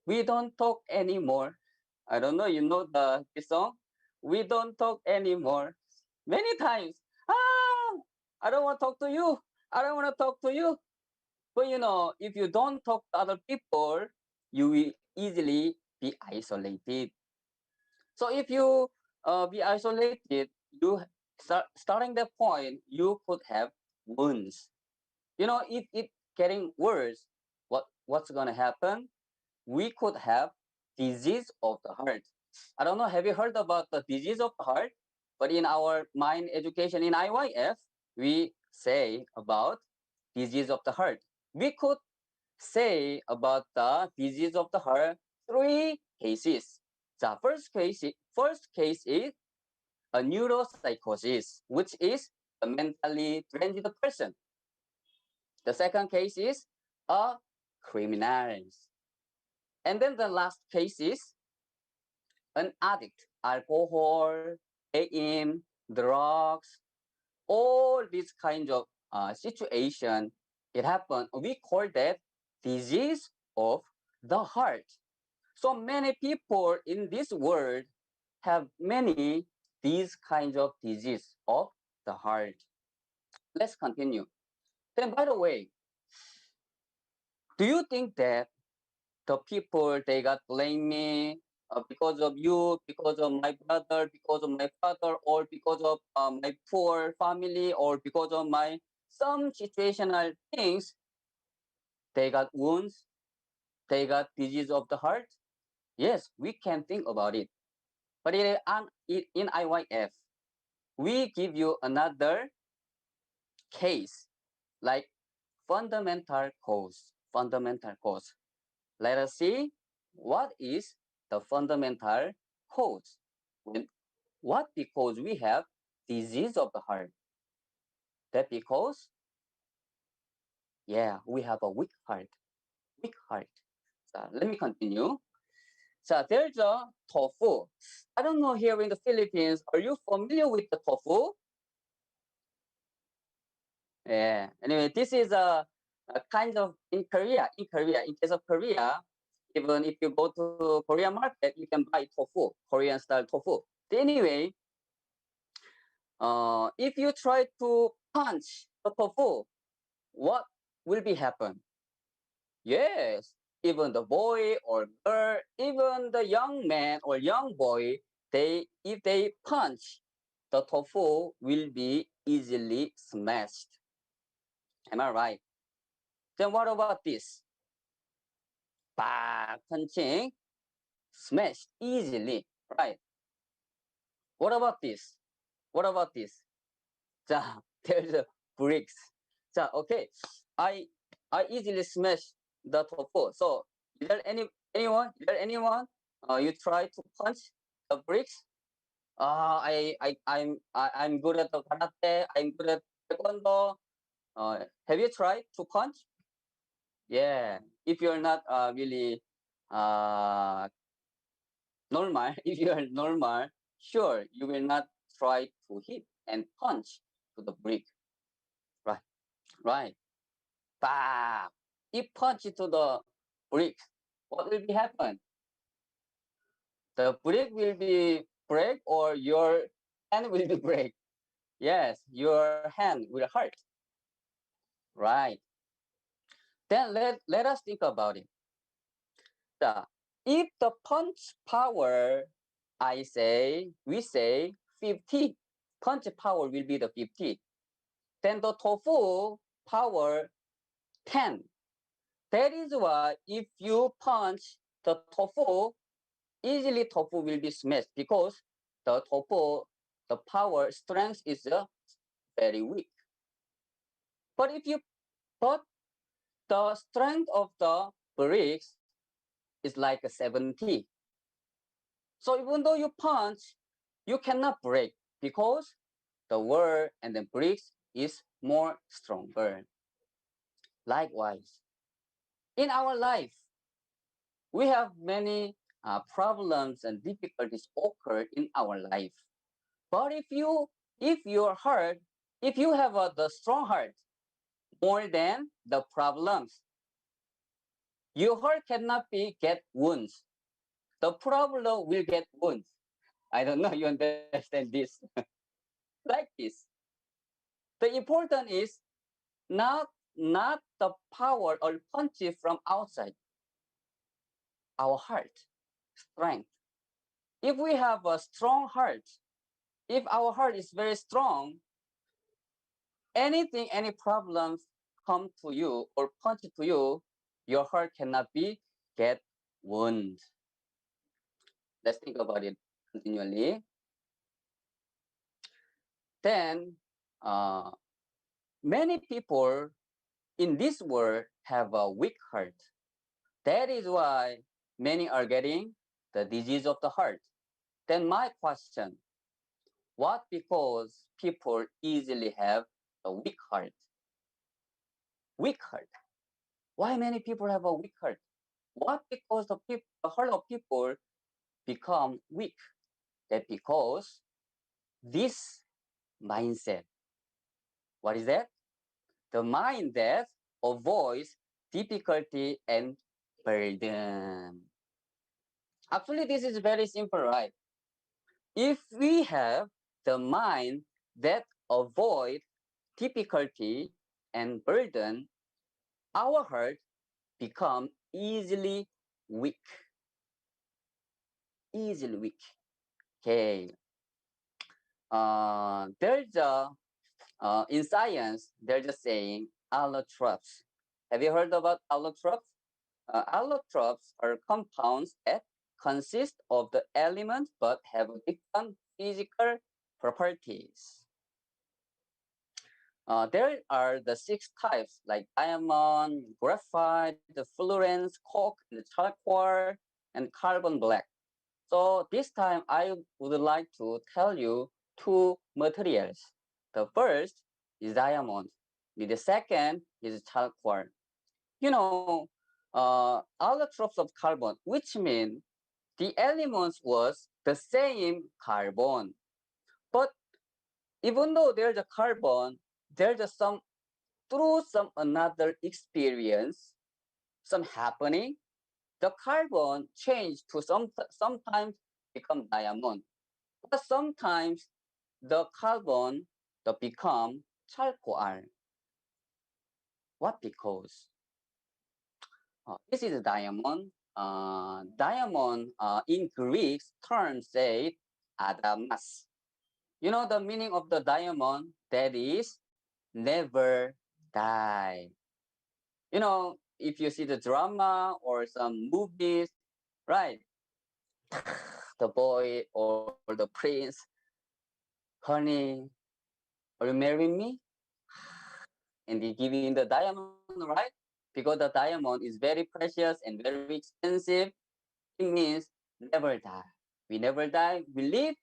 We don't talk anymore. I don't know. You know this song? we don't talk anymore. Many times, I don't want to talk to you. I don't want to talk to you. But if you don't talk to other people, you will easily be isolated. So if you be isolated, you starting the point, you could have wounds. If it getting worse, what's gonna happen? We could have disease of the heart. I don't know, have you heard about the disease of the heart? But in our mind education in IYF, we say about disease of the heart. We could say about the disease of the heart three cases. The first case is a neuropsychosis, which is a mentally deranged person. The second case is a criminal. And then the last case is an addict, alcohol, AIM, drugs, all these kinds of situation. It happened. We call that disease of the heart. So many people in this world have many these kinds of disease of the heart. Let's continue. Then, by the way, do you think that the people they got blame me because of you, because of my brother, because of my father, or because of my poor family, or because of my some situational things? They got wounds, they got disease of the heart. Yes, we can think about it. But in IYF, we give you another case like fundamental cause. Fundamental cause. Let us see what is the fundamental cause. What because we have disease of the heart? That because, yeah, we have a weak heart. Weak heart. So let me continue. So there's a tofu. I don't know here in the Philippines, are you familiar with the tofu? Yeah. Anyway, this is a kind of in Korea. In case of Korea, even if you go to Korean market, you can buy tofu, Korean style tofu. Anyway, if you try to punch the tofu, what will be happen? Yes, even the boy or girl, even the young man or young boy, if they punch, the tofu will be easily smashed. Am I right? Then what about this? Punching, smashed easily, right? What about this? What about this? 자, there's a bricks. 자, okay. I easily smash the tofu. So, is there anyone? Is there anyone? You try to punch the bricks? I'm good at the karate. I'm good at taekwondo. Have you tried to punch? Yeah. If you're not really uh, normal, if you are normal, sure, you will not try to hit and punch to the brick. Right, right. Bah! If punch to the brick, what will be happen? The brick will be break or your hand will be break. Yes, your hand will hurt. Right. Then let us think about it. The, if the punch power, we say 50, punch power will be the 50. Then the tofu power 10. That is why if you punch the tofu, easily tofu will be smashed because the tofu, the power strength is very weak. But but the strength of the bricks is like a 70. So even though you punch, you cannot break because the wall and the bricks is more stronger. Likewise, in our life, we have many problems and difficulties occur in our life. But if your heart, if you have the strong heart more than the problems, your heart cannot be get wounds. The problem will get wounds. I don't know you understand this. Like this. The important is not the power or punch from outside. Our heart, strength. If we have a strong heart, if our heart is very strong, anything, any problems come to you or punch to you, your heart cannot be get wound. Let's think about it continually. Then, uh, many people in this world have a weak heart. That is why many are getting the disease of the heart. Then my question, what because people easily have a weak heart? Weak heart. Why many people have a weak heart? What because the heart of people become weak? That because this mindset. What is that? The mind that avoids difficulty and burden. Actually, this is very simple, right? If we have the mind that avoid difficulty and burden, our heart become easily weak. Easily weak. Okay. There's a in science there's a saying allotropes. Have you heard about allotropes? Allotropes are compounds that consist of the elements but have different physical properties. There are the 6 types like diamond, graphite, the fluorines, coke, and the charcoal, and carbon black. So this time I would like to tell you 2 materials. The first is diamond. The second is charcoal. You know, allotropes of carbon, which mean the elements was the same carbon. But even though there's a carbon, there's a some through some another experience, some happening, the carbon change to sometimes become diamond, but sometimes the carbon the become charcoal. What because? This is a diamond. Diamond in Greek term say adamas. You know the meaning of the diamond? That is never die. You know, if you see the drama or some movies, right? The boy or the prince, honey, are you marrying me? And they give you the diamond, right? Because the diamond is very precious and very expensive. It means never die. We never die. We live.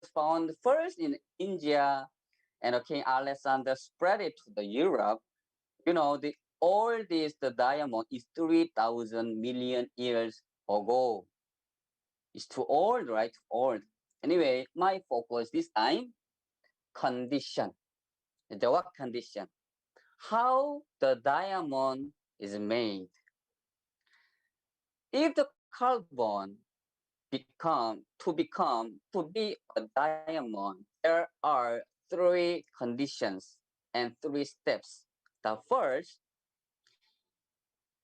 Diamond was found first in India, and King Alexander spread it to the Europe. You know, all this the diamond is 3,000 million years ago. It's too old, right? Too old. Anyway, my focus this time condition. The what condition? How the diamond is made. If the carbon to be a diamond, there are 3 conditions and 3 steps. The first,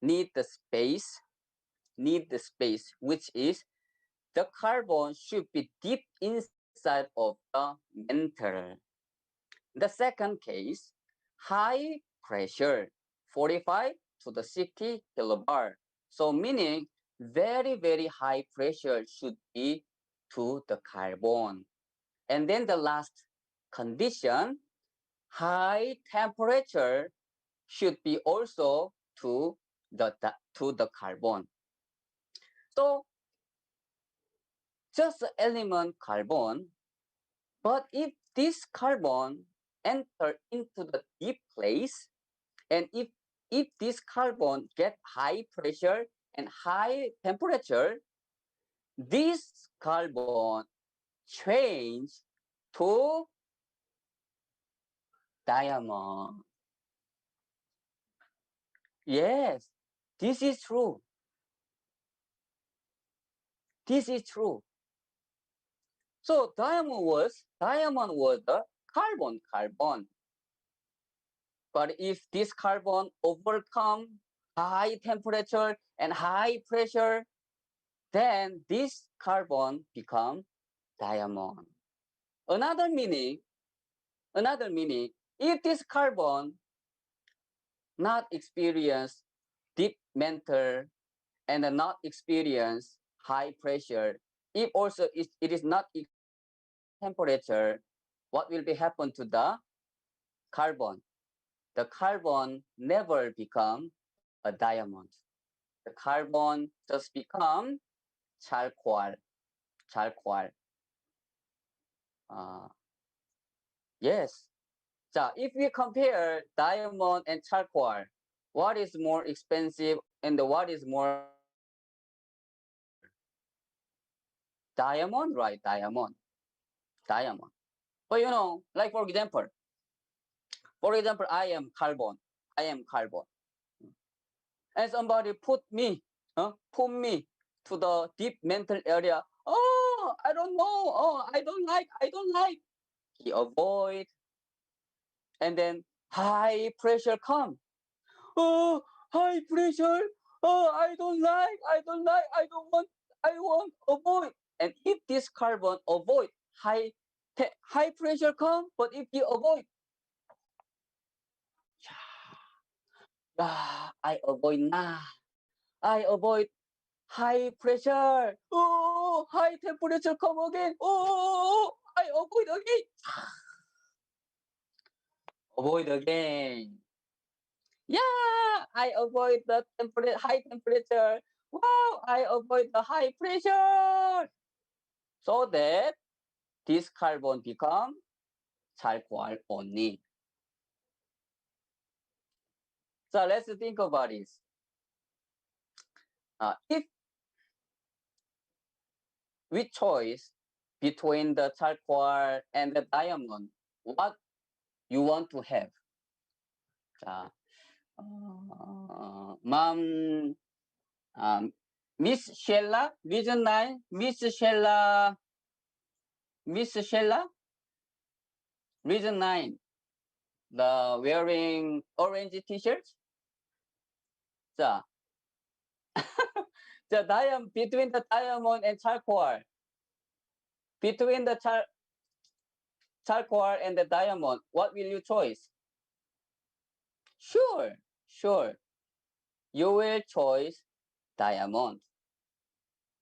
need the space, which is the carbon should be deep inside of the mantle. The second case, high pressure, 45 to the 60 kilobar. So meaning very high pressure should be to the carbon. And then the last condition, high temperature should be also to the carbon. So just the element carbon, but if this carbon enter into the deep place, and if this carbon get high pressure and high temperature, this carbon change to diamond. Yes, this is true. This is true. So diamond was the carbon. But if this carbon overcome high temperature and high pressure, then this carbon become diamond. Another meaning, if this carbon not experience deep mental and not experience high pressure, if also it is not temperature, what will be happen to the carbon? The carbon never become a diamond. The carbon just become charcoal. Charcoal. Uh, yes. So if we compare diamond and charcoal, what is more expensive and what is more diamond, right? Diamond. Diamond. But you know, like for example, I am carbon. I am carbon. And somebody put me to the deep mental area. Oh, I don't know. Oh, I don't like. I don't like. He avoid, and then high pressure come. Oh, high pressure. Oh, I don't like. I don't like. I don't want. I want avoid. And if this carbon avoid high pressure come, but if you avoid, I avoid nah. I avoid high pressure. Oh, high temperature come again. Oh, I avoid again. Avoid again. Yeah, I avoid the high temperature. Wow, I avoid the high pressure. So that this carbon become charcoal only. So let's think about this. If we choose between the charcoal and the diamond, what you want to have? 자, Mom, Miss Sheila, Vision 9, Miss Sheila, Vision 9, the wearing orange t-shirt. 자, between the diamond and charcoal, between the charcoal and the diamond, what will you choose? Sure, you will choose diamond.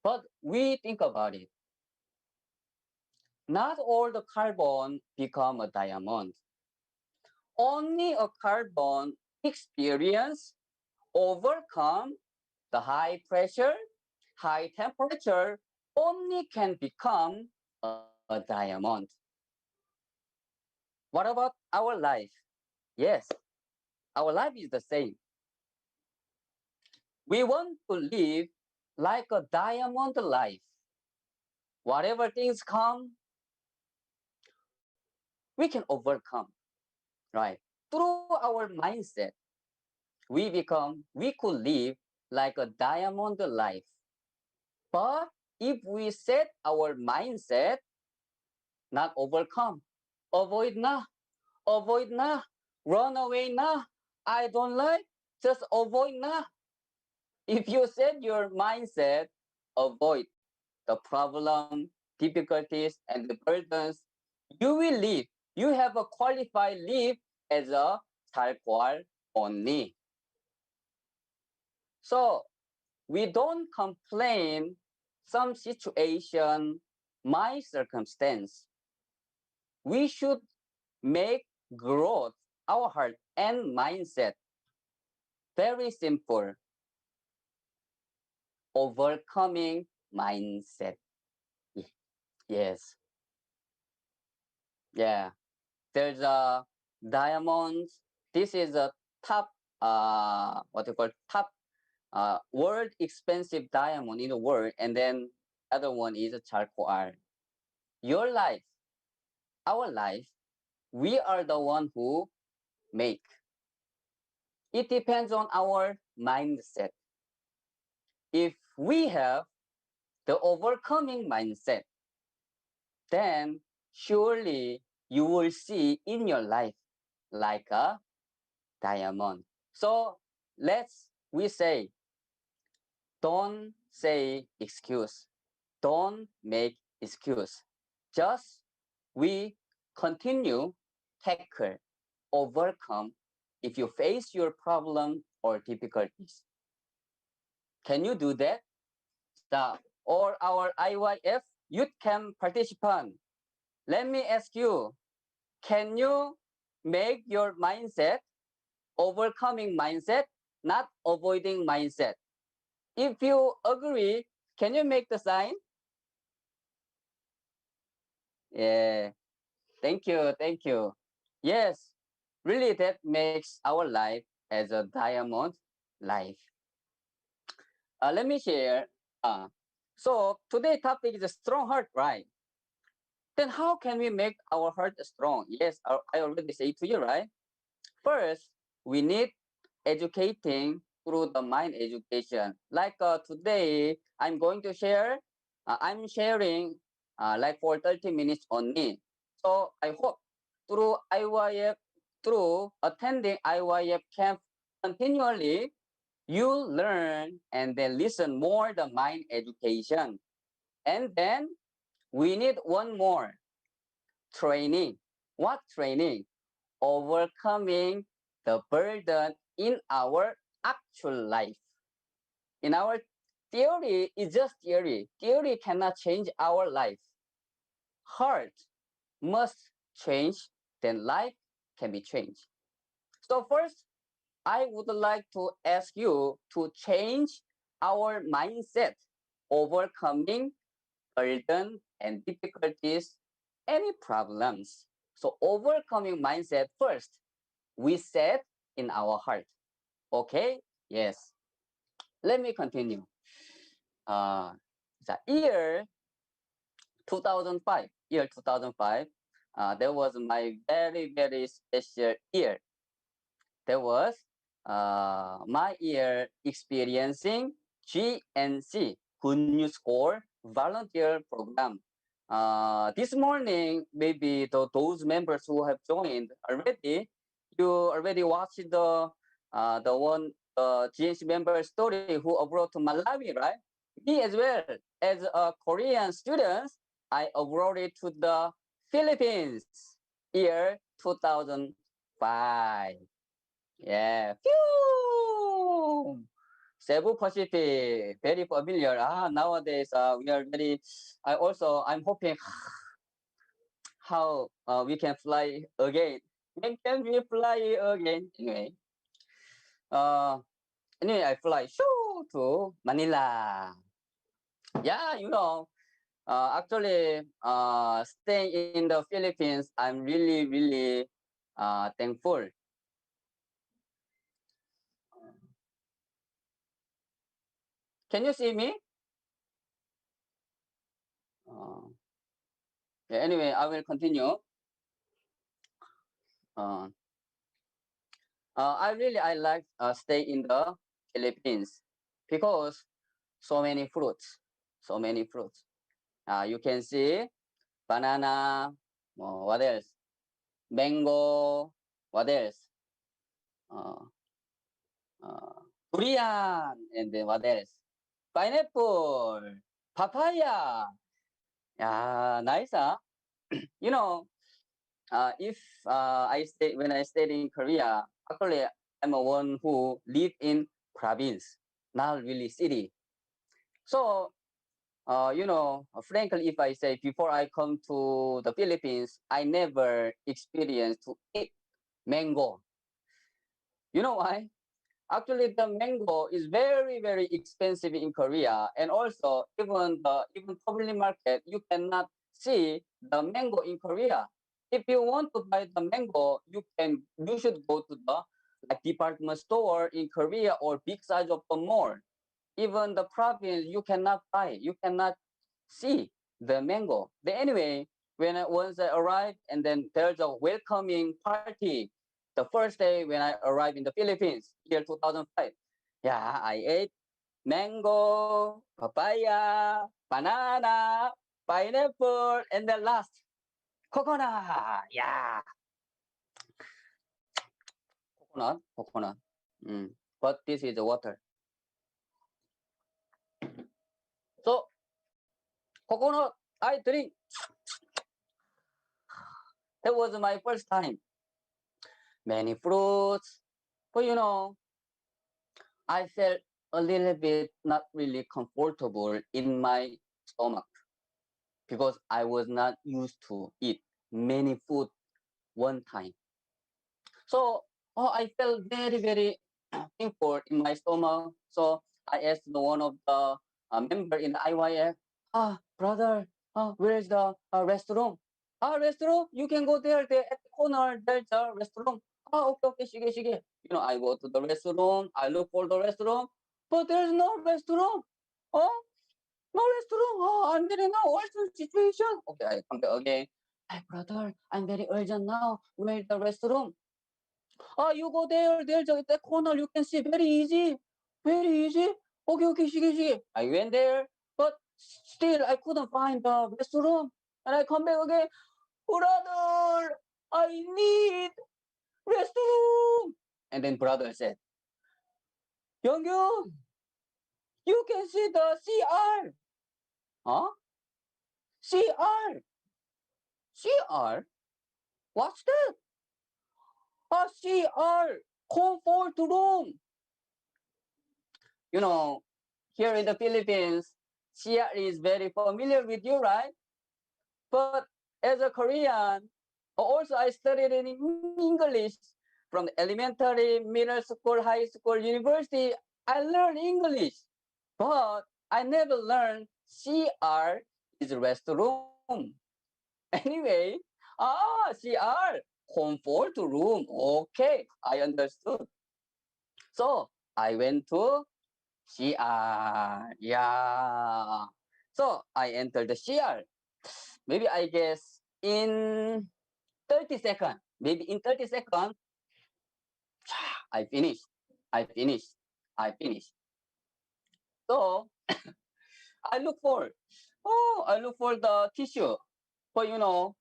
But we think about it. Not all the carbon become a diamond. Only a carbon experience overcome the high pressure, high temperature, only can become a diamond. What about our life? Yes, our life is the same. We want to live like a diamond life. Whatever things come, we can overcome, right? Through our mindset, we could live like a diamond life. But if we set our mindset, not overcome, avoid nah, run away nah, I don't like, just avoid nah. If you set your mindset, avoid the problem, difficulties, and the burdens, you will live. You have a qualified live as a charcoal only. So we don't complain some situation, my circumstance. We should make growth our heart and mindset very simple. Overcoming mindset. Yes. Yeah. There's a diamonds. This is a top what you call top world expensive diamond in the world, and then other one is a charcoal iron. Your life, our life, we are the one who make. It depends on our mindset. If we have the overcoming mindset, then surely you will see in your life like a diamond. So we say, don't say excuse. Don't make excuse. Just we continue, tackle, overcome if you face your problem or difficulties. Can you do that? Or our IYF youth camp participant, let me ask you, can you make your mindset overcoming mindset, not avoiding mindset? If you agree, can you make the sign? Yeah, thank you, thank you. Yes, really that makes our life as a diamond life. Let me share. So today's topic is a strong heart, right? Then how can we make our heart strong? Yes, I already say to you, right? First, we need educating through the mind education. Like today, I'm sharing like for 30 minutes only. So I hope through IYF, through attending IYF camp continually, you learn and then listen more the mind education. And then we need one more training. What training? Overcoming the burden in our actual life. In our theory, it's just theory. Theory cannot change our life. Heart must change, then life can be changed. So first, I would like to ask you to change our mindset, overcoming burden and difficulties, any problems. So overcoming mindset first, we set in our heart. Okay? Yes. Let me continue. Uh, the year 2005, that was my very, very special year. That was my year experiencing GNC, Good News Corps volunteer program. This morning, maybe those members who have joined already, you already watched the one GNC member story who abroad to Malawi, right? Me as well as a Korean student, I abroad to the Philippines year 2005. Yeah. Phew! Cebu Pacific, very familiar. Nowadays we are very. I'm hoping how we can fly again. When can we fly again? Uh, anyway, I fly shoo to Manila. Yeah, actually, staying in the Philippines, I'm really, really thankful. Can you see me? Yeah, anyway, I will continue. Uh, I like stay in the Philippines because so many fruits, so many fruits. You can see banana. What else? Mango. What else? Uh, durian, and then what else? Pineapple, papaya. Yeah, nice, huh? You know, if when I stayed in Korea, actually I'm a one who live in province, not really city. So, frankly, if I say before I come to the Philippines, I never experienced to eat mango. You know why? Actually, the mango is very, very expensive in Korea, and also even public market, you cannot see the mango in Korea. If you want to buy the mango, you should go to the like department store in Korea or big size of the mall. Even the province, you cannot buy, you cannot see the mango. But anyway, once I arrived, and then there's a welcoming party. The first day when I arrived in the Philippines, year 2005. Yeah, I ate mango, papaya, banana, pineapple, and the last, coconut. Yeah, coconut. But this is the water. So, coconut, I drink. That was my first time. Many fruits. But I felt a little bit not really comfortable in my stomach because I was not used to eat many food one time. So I felt very, very painful in my stomach. So I asked one of the member in the IYF, brother, where's the restroom? Restroom? You can go there. There at the corner. There's a restroom. Okay, okay, sige, sige. I go to the restroom. I look for the restroom, but there's no restroom. Oh, no restroom. I'm very now urgent situation. Okay, I come back again. Hey, brother, I'm very urgent now. Where's the restroom? You go there. There's that corner. You can see very easy. Very easy. Okay, okay, sige, sige. I went there, but still I couldn't find the restroom. And I come back again. Brother, I need restroom. And then brother said, Young, you can see the CR. Huh? CR. CR? What's that? A CR. Comfort room. Here in the Philippines, CR is very familiar with you, right? But as a Korean, also I studied in English from elementary, middle school, high school, university. I learned English, but I never learned CR is restroom. Anyway, CR, comfort room. Okay, I understood. So I went to CR. Yeah. So I entered the CR. Maybe I guess in 30 seconds. Maybe in 30 seconds, I finished. I finished. I finished. So I look for the tissue. But there's no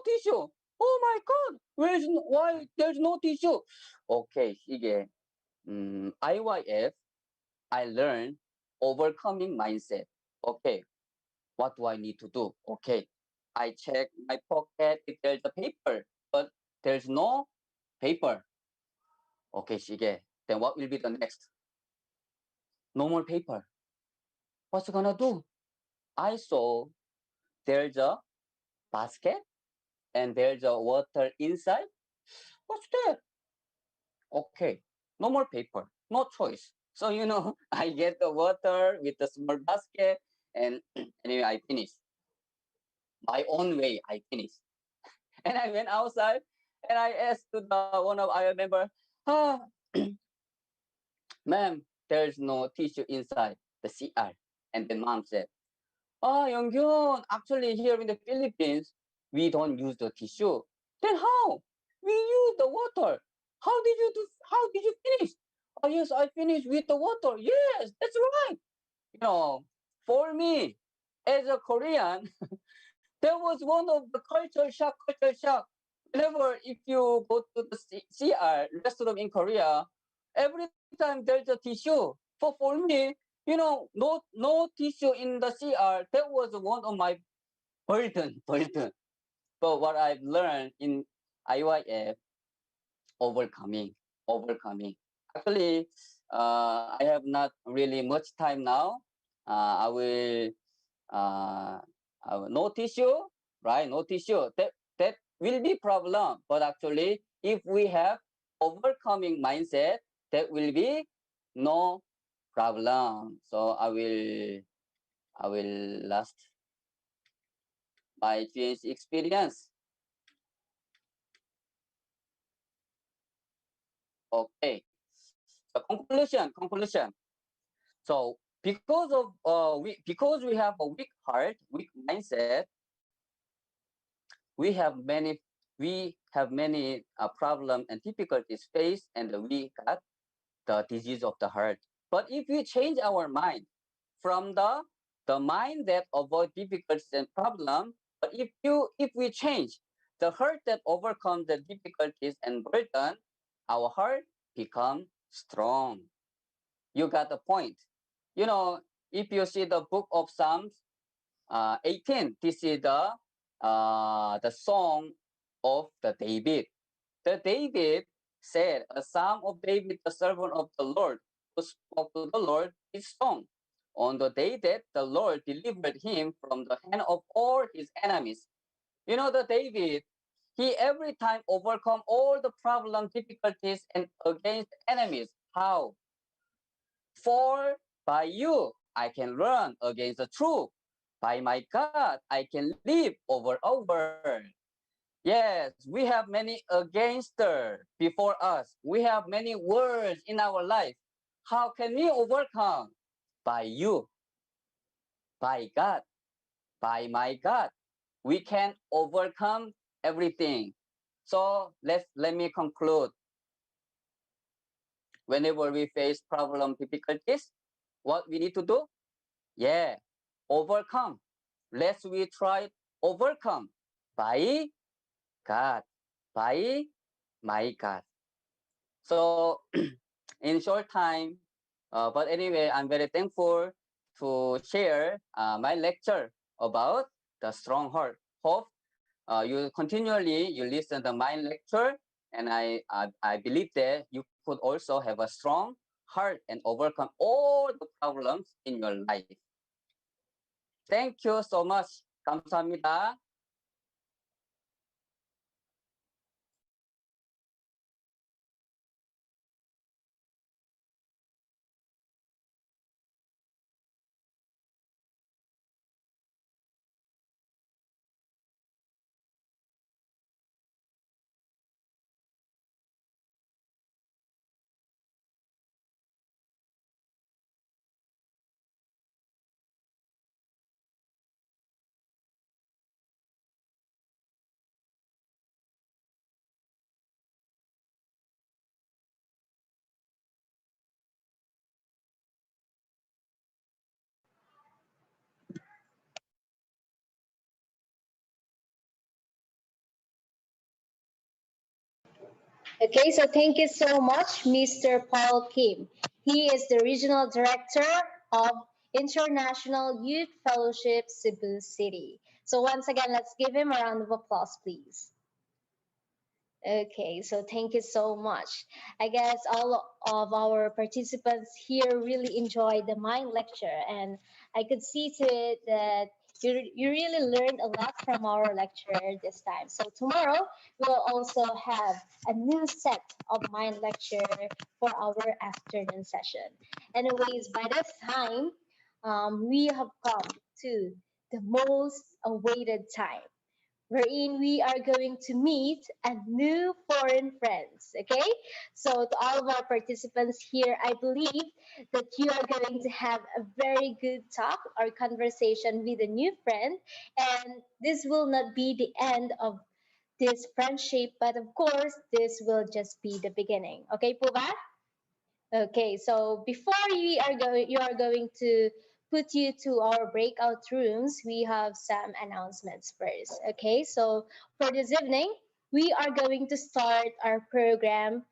tissue. Oh my God, why there's no tissue? Okay, sige. IYF, I learned overcoming mindset. Okay, what do I need to do? Okay, I check my pocket if there's a paper, but there's no paper. Okay, sige. Then what will be the next? No more paper. What's it gonna do? I saw there's a basket and there's a water inside. What's that? Okay, no more paper, no choice. So I get the water with the small basket, and anyway, I finished my own way. I finished, and I went outside, and I asked to the one of our member, ah, ma'am, there's no tissue inside the CR. And then mom said, Yonghyun, actually here in the Philippines, we don't use the tissue. Then how? We use the water. How did you finish? Oh yes, I finished with the water. Yes, that's right. For me, as a Korean, that was one of the culture shock. Whenever if you go to the CR restaurant in Korea, every time there's a tissue. For me, no tissue in the CR. That was one of my burden. But what I've learned in IYF, overcoming. Actually, I have not really much time now. I will no tissue, right? No tissue. That will be problem. But actually, if we have overcoming mindset, that will be no problem. So I will last my change experience. Okay. So conclusion. So because we have a weak heart, weak mindset, we have many problem and difficulties faced, and we got the disease of the heart. But if we change our mind from the mind that avoid difficulties and problem, but if we change the heart that overcomes the difficulties and burden, our heart become strong. You got the point. You know, if you see the book of Psalms 18, this is the song of the David. The David said, a psalm of David, the servant of the Lord, who spoke to the Lord his song on the day that the Lord delivered him from the hand of all his enemies. You know, the David, he every time overcome all the problem, difficulties, and against enemies. How? For by you I can run against the truth. By my God, I can live over. Yes, we have many againster before us. We have many words in our life. How can we overcome? By you, by God, by my God. We can overcome everything. So let me conclude. Whenever we face problem difficulties, what we need to do? Yeah, overcome. Let's we try overcome by God, by my God. So in short time, but anyway, I'm very thankful to share my lecture about the strong heart. Hope you continually you listen to my lecture, and I believe that you could also have a strong heart and overcome all the problems in your life. Thank you so much. 감사합니다. Okay, so thank you so much, Mr. Paul Kim. He is the Regional Director of International Youth Fellowship Cebu City. So once again, let's give him a round of applause, please. Okay, so thank you so much. I guess all of our participants here really enjoyed the mind lecture, and I could see to it that you really learned a lot from our lecture this time. So tomorrow we'll also have a new set of mind lecture for our afternoon session. Anyways, by this time, we have come to the most awaited time wherein we are going to meet a new foreign friends. Okay, so to all of our participants here, I believe that you are going to have a very good talk or conversation with a new friend, and this will not be the end of this friendship, but of course, this will just be the beginning. Okay, Puba? Okay, so before you are going to put you to our breakout rooms, we have some announcements first. Okay, so for this evening, we are going to start our program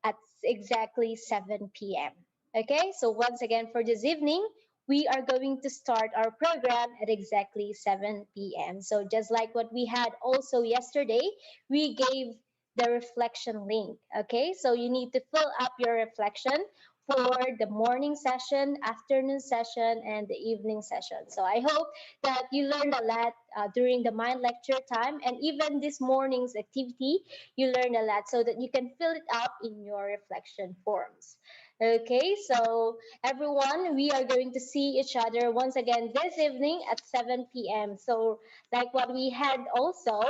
at exactly 7 p.m. Okay, so once again for this evening, we are going to start our program at exactly 7 p.m. So just like what we had also yesterday, we gave the reflection link. Okay, so you need to fill up your reflection for the morning session, afternoon session, and the evening session. So I hope that you learned a lot during the mind lecture time, and even this morning's activity you learn a lot so that you can fill it up in your reflection forms. Okay, so everyone, we are going to see each other once again this evening at 7 p.m. So, like what we had also,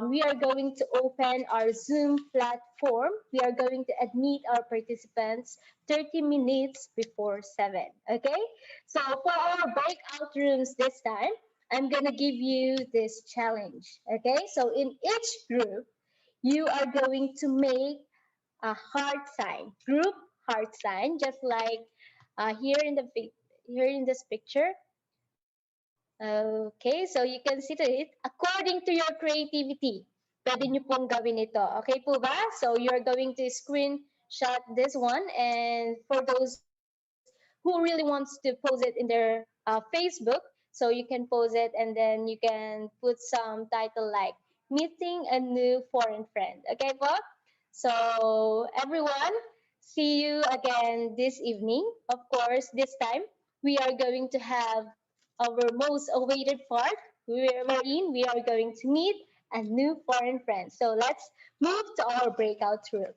we are going to open our Zoom platform. We are going to admit our participants 30 minutes before 7. Okay, so for our breakout rooms this time, I'm going to give you this challenge. Okay, so in each group, you are going to make a heart sign, group heart sign, just like here in this picture. Okay, so you can see to it according to your creativity. Pwede nyo pong gawin ito. Okay po ba? So you're going to screenshot this one, and for those who really wants to post it in their Facebook, so you can post it and then you can put some title like meeting a new foreign friend. Okay po? So everyone, see you again this evening. Of course, this time we are going to have our most awaited part wherein we are going to meet a new foreign friend. So let's move to our breakout room.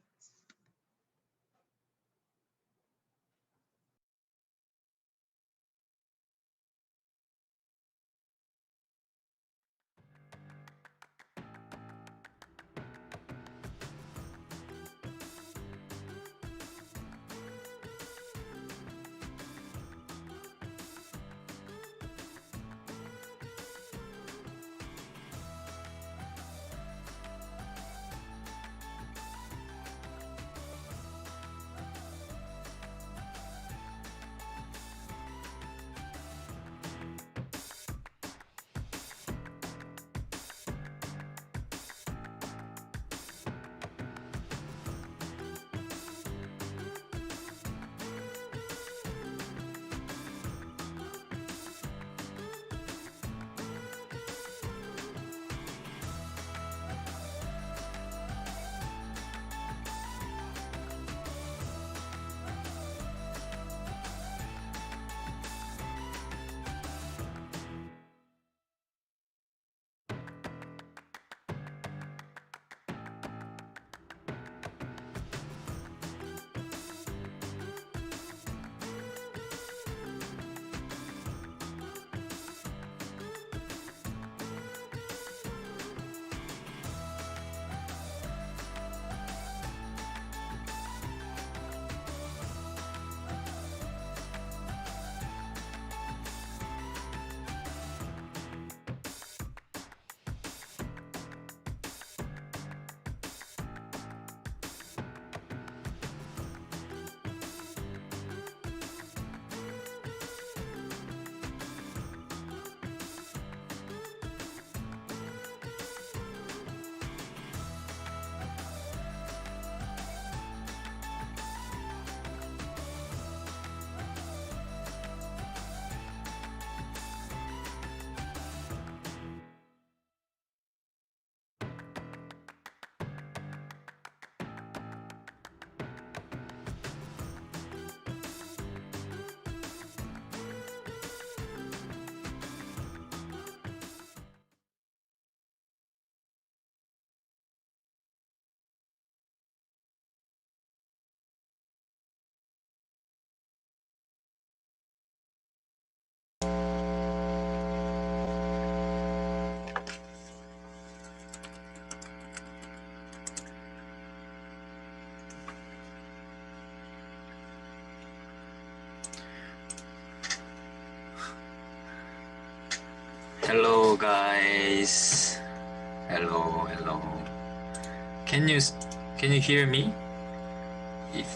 Hello guys. Hello. Can you hear me? If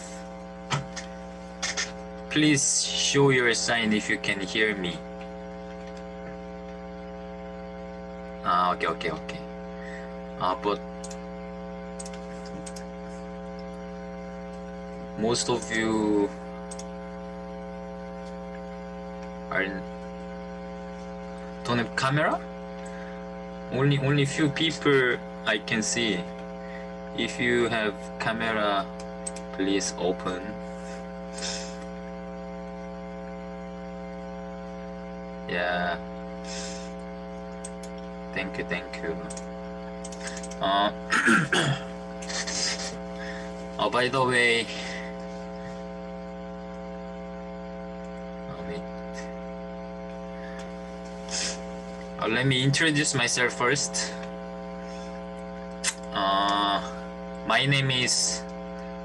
please show your sign if you can hear me. Okay. But most of you don't have camera? Only few people I can see. If you have camera, please open. Yeah. Thank you. Oh, by the way, let me introduce myself first. My name is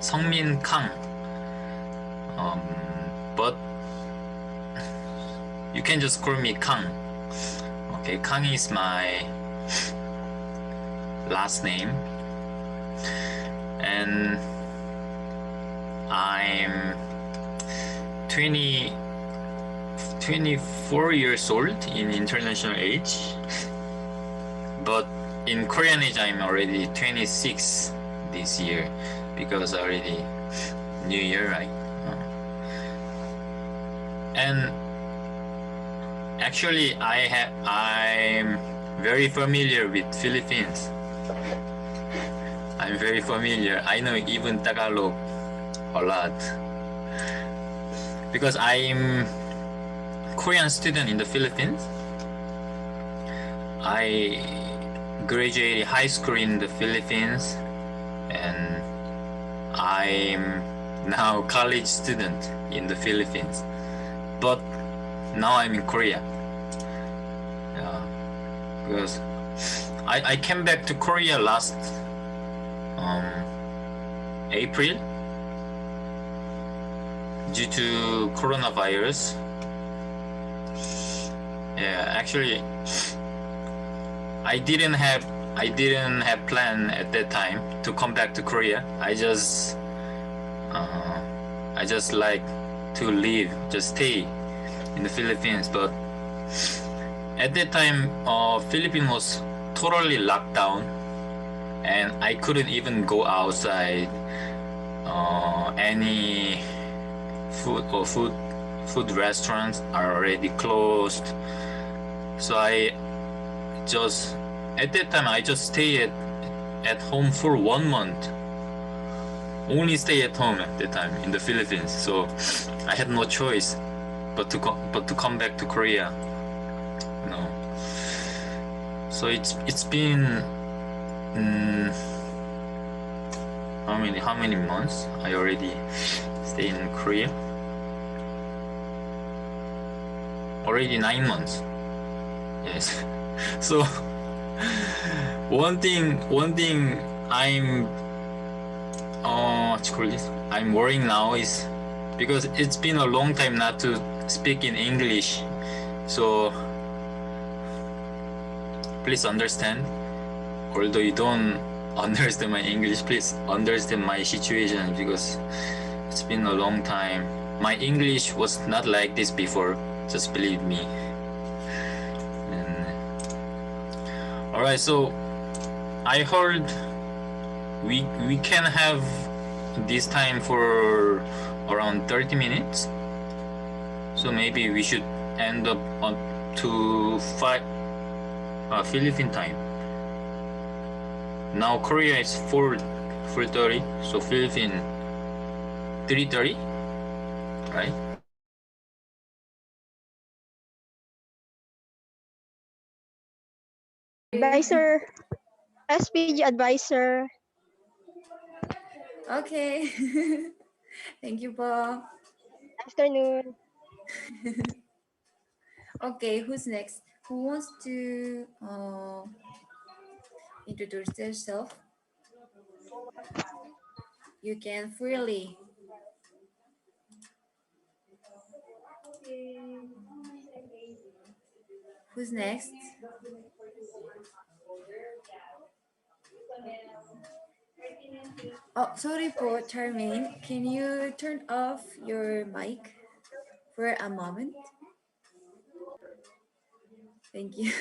Seungmin Kang. But you can just call me Kang. Okay, Kang is my last name, and I'm 24 years old in international age, but in Korean age I'm already 26 this year because already New Year, right? And actually I'm very familiar with Philippines. I'm very familiar. I know even Tagalog a lot because I'm Korean student in the Philippines. I graduated high school in the Philippines and I'm now college student in the Philippines. But now I'm in Korea. Yeah, because I came back to Korea last April due to coronavirus. Yeah, actually, I didn't have plan at that time to come back to Korea. I just like to live, just stay in the Philippines. But at that time, Philippines was totally locked down, and I couldn't even go outside. Any food restaurants are already closed. So at that time I just stayed at home for 1 month. Only stay at home at that time in the Philippines. So I had no choice but to come back to Korea. You know. So it's been how many months I already stay in Korea? Already 9 months. Yes. So one thing I'm what you call this? I'm worrying now is because it's been a long time not to speak in English. So please understand. Although you don't understand my English, please understand my situation because it's been a long time. My English was not like this before. Just believe me. All right, so I heard we can have this time for around 30 minutes. So maybe we should end up on to 5 Philippine time. Now Korea is 4:30, so Philippine 3:30, right? Advisor, SPG advisor. Okay. Thank you po. Afternoon. Okay, who's next? Who wants to introduce themselves? You can freely. Who's next? Oh, sorry po, Charmaine. Can you turn off your mic for a moment? Thank you.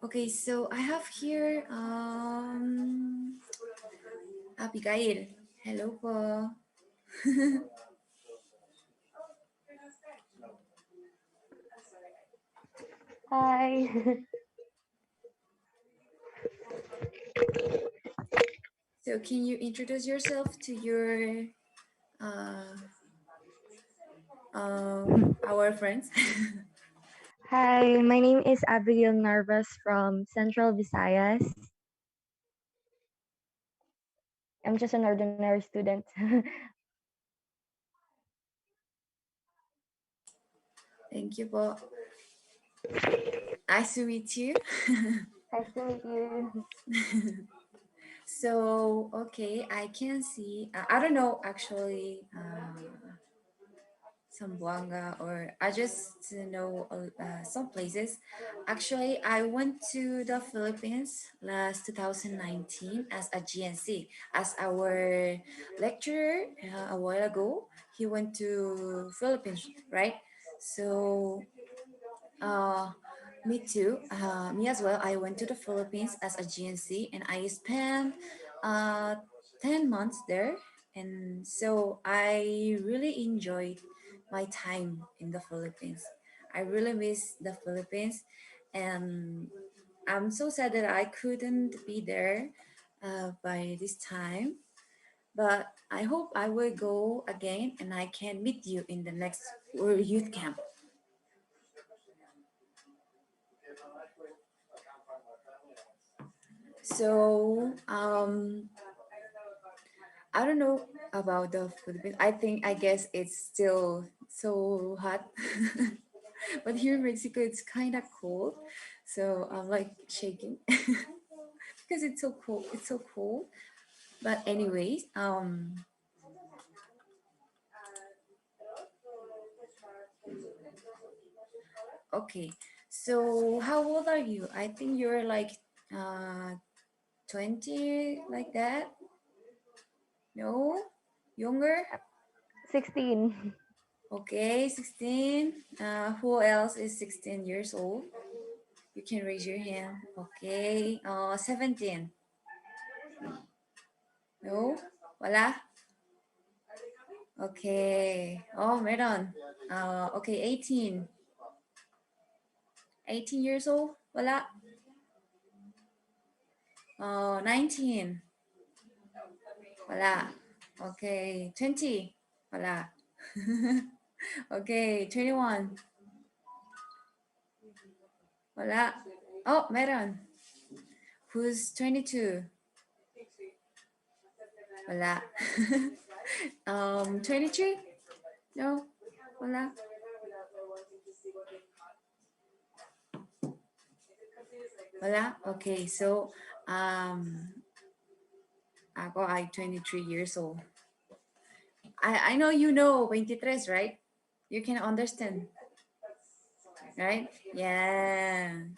Okay, so I have here Abigail. Hello po. Hi. So can you introduce yourself to your our friends? Hi, my name is Abigail Narvas from Central Visayas. I'm just an ordinary student. Thank you po. Nice to meet you. Nice to meet you. So, okay, I can see, I don't know actually Zamboanga, or I just know some places. Actually, I went to the Philippines last 2019 as a GNC, as our lecturer a while ago. He went to Philippines, right? So uh, me too. Me as well. I went to the Philippines as a GNC, and I spent uh, 10 months there. And so I really enjoyed my time in the Philippines. I really miss the Philippines. And I'm so sad that I couldn't be there by this time. But I hope I will go again and I can meet you in the next youth camp. So I don't know about the Philippines. I guess it's still so hot. But here in Mexico it's kind of cold. So I'm like shaking because it's so cold. It's so cold. But anyways, okay. So how old are you? I think you're like 20, like that. No? Younger? 16. Okay, 16. Who else is 16 years old? You can raise your hand. Okay. 17. No? Wala? Okay. Oh, meron. Okay, 18. 18 years old? Wala? 19. Wala. Okay, 20. Wala. Okay, 21. Wala. Oh, meron. Who's 22? Wala. 23? No? Wala. Wala? Okay, so ako ay 23 years old. I know you know 23, right? You can understand, right? Yeah.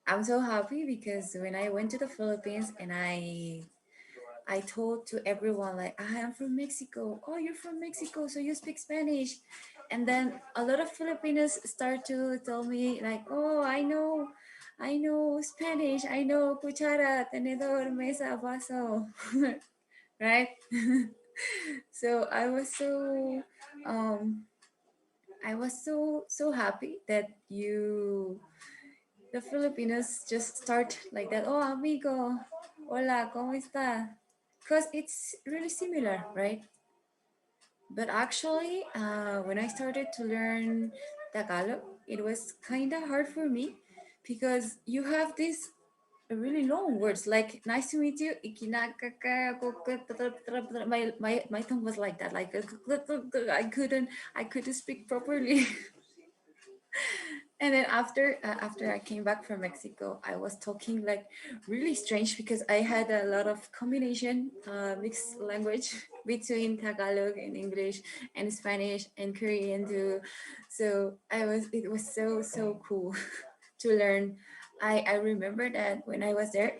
I'm so happy because when I went to the Philippines and I told to everyone like I am from Mexico. Oh, you're from Mexico, so you speak Spanish. And then a lot of Filipinos start to tell me like, oh, I know Spanish. I know cuchara, tenedor, mesa, vaso, right? So um, I was so happy that the Filipinos just start like that. Oh, amigo, hola, cómo está? Because it's really similar, right? But actually, when I started to learn Tagalog, it was kind of hard for me because you have these really long words like "nice to meet you." My tongue was like that, like I couldn't speak properly. And then after I came back from Mexico, I was talking like really strange because I had a lot of combination mixed language between Tagalog and English and Spanish and Korean too. So it was so cool to learn. I remember that when I was there,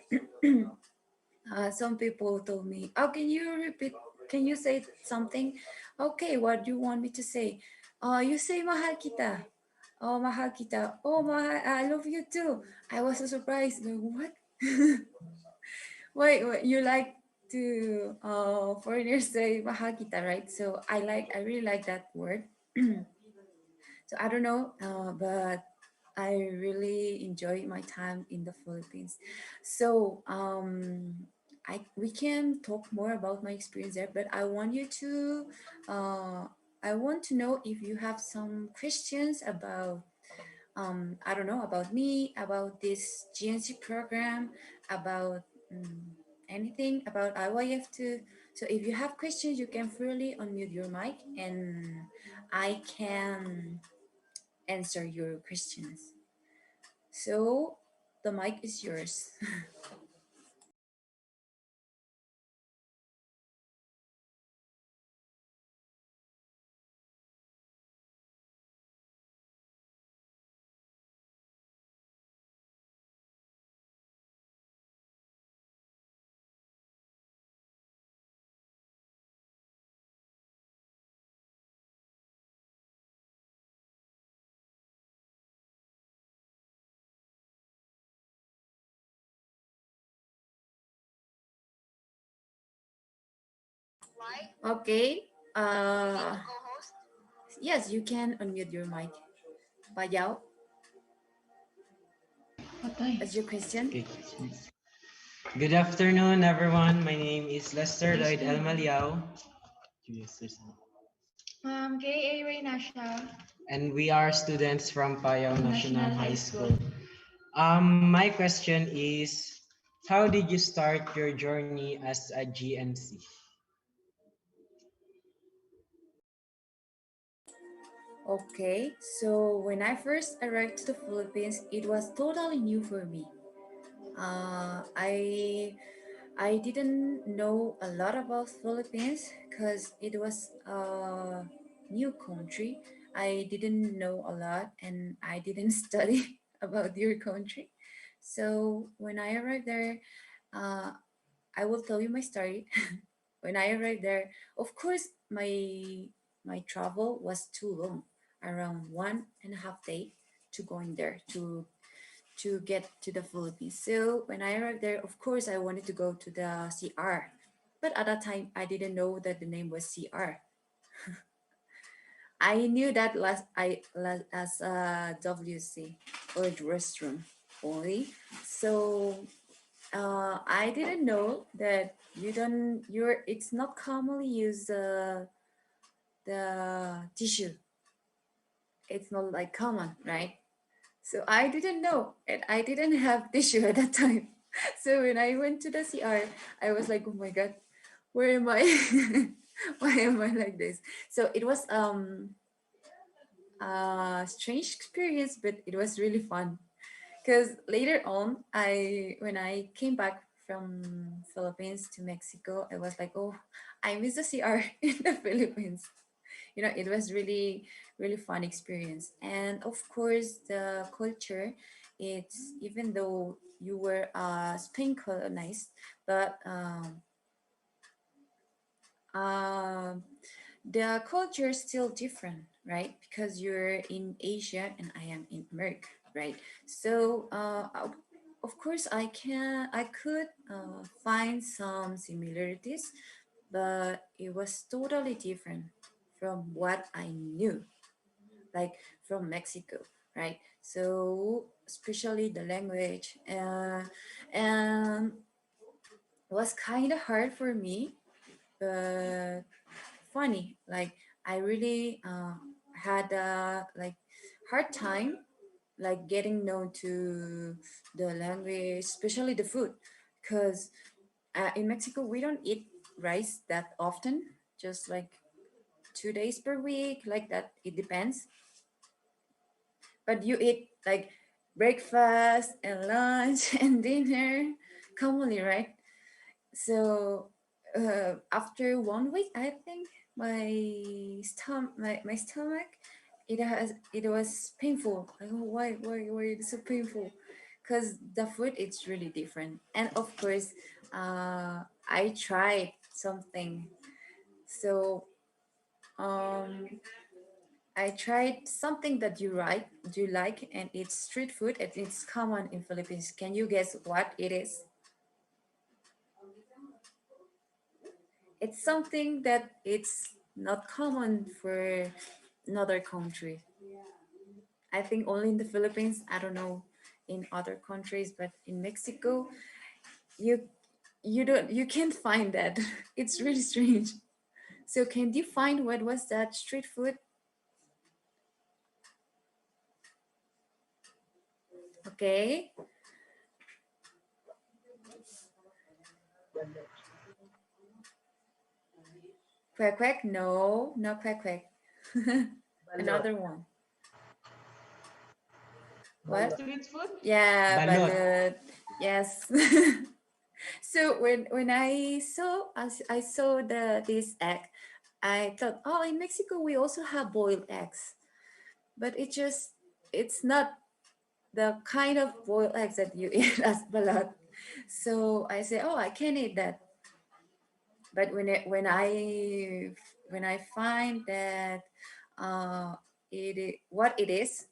some people told me, "Oh, can you repeat? Can you say something?" Okay, what do you want me to say? You say mahal kita. Oh, mahal kita. Oh, mahal, I love you too. I was so surprised. Like, what? Wait, you like to foreigners say mahal kita, right? So I really like that word. So I don't know, but I really enjoy my time in the Philippines. So we can talk more about my experience there, but uh, I want to know if you have some questions about I don't know, about me, about this GNC program, about anything about IYF too. So if you have questions, you can freely unmute your mic and I can answer your questions. So the mic is yours. Okay. Yes, you can unmute your mic. Bayao, what's your question? Okay. Good afternoon, everyone. My name is Lester Lloyd Elmaliao. K.A. Reynasha, And we are students from Payao National High School. My question is, how did you start your journey as a GNC? Okay, so when I first arrived to the Philippines, it was totally new for me. I didn't know a lot about Philippines because it was a new country. I didn't know a lot and I didn't study about your country. So when I arrived there, uh, I will tell you my story. When I arrived there, of course, my travel was too long, around 1.5 day to going there to get to the Philippines. So when I arrived there, of course, I wanted to go to the CR, but at that time, I didn't know that the name was CR. I knew that as a WC or restroom only. So I didn't know that it's not commonly used the tissue. It's not like common, right? So I didn't know, and I didn't have tissue at that time. So when I went to the CR, I was like, oh my god, where am I? Why am I like this? So it was a strange experience, but it was really fun. Because later on, when I came back from Philippines to Mexico, I was like, oh, I miss the CR in the Philippines. It was really, really fun experience. And of course, the culture, it's even though you were Spain colonized, but um, the culture is still different, right? Because you're in Asia and I am in America, right? So of course I could find some similarities, but it was totally different from what I knew, like from Mexico, right? So especially the language, and was kind of hard for me, but funny. Like I really had a like hard time like getting known to the language, especially the food, because in Mexico we don't eat rice that often, just like 2 days per week, like that. It depends, but you eat like breakfast and lunch and dinner commonly, right? So after 1 week, I think my stomach, it was painful. I go, why it is so painful? Because the food it's really different, and of course, I tried something. So I tried something that you like, and it's street food, and it's common in Philippines. Can you guess what it is? It's something that it's not common for another country. I think only in the Philippines. I don't know in other countries, but in Mexico, you you can't find that. It's really strange. So can you find what was that street food? Okay. Quack quack? No, not quack quack. Another one. What? Street food? Yeah, Balot. balut. Yes. So when I saw this egg, I thought, oh, in Mexico we also have boiled eggs, but it's not the kind of boiled eggs that you eat as balat. So I say, oh, I can eat that. But when I find that what it is,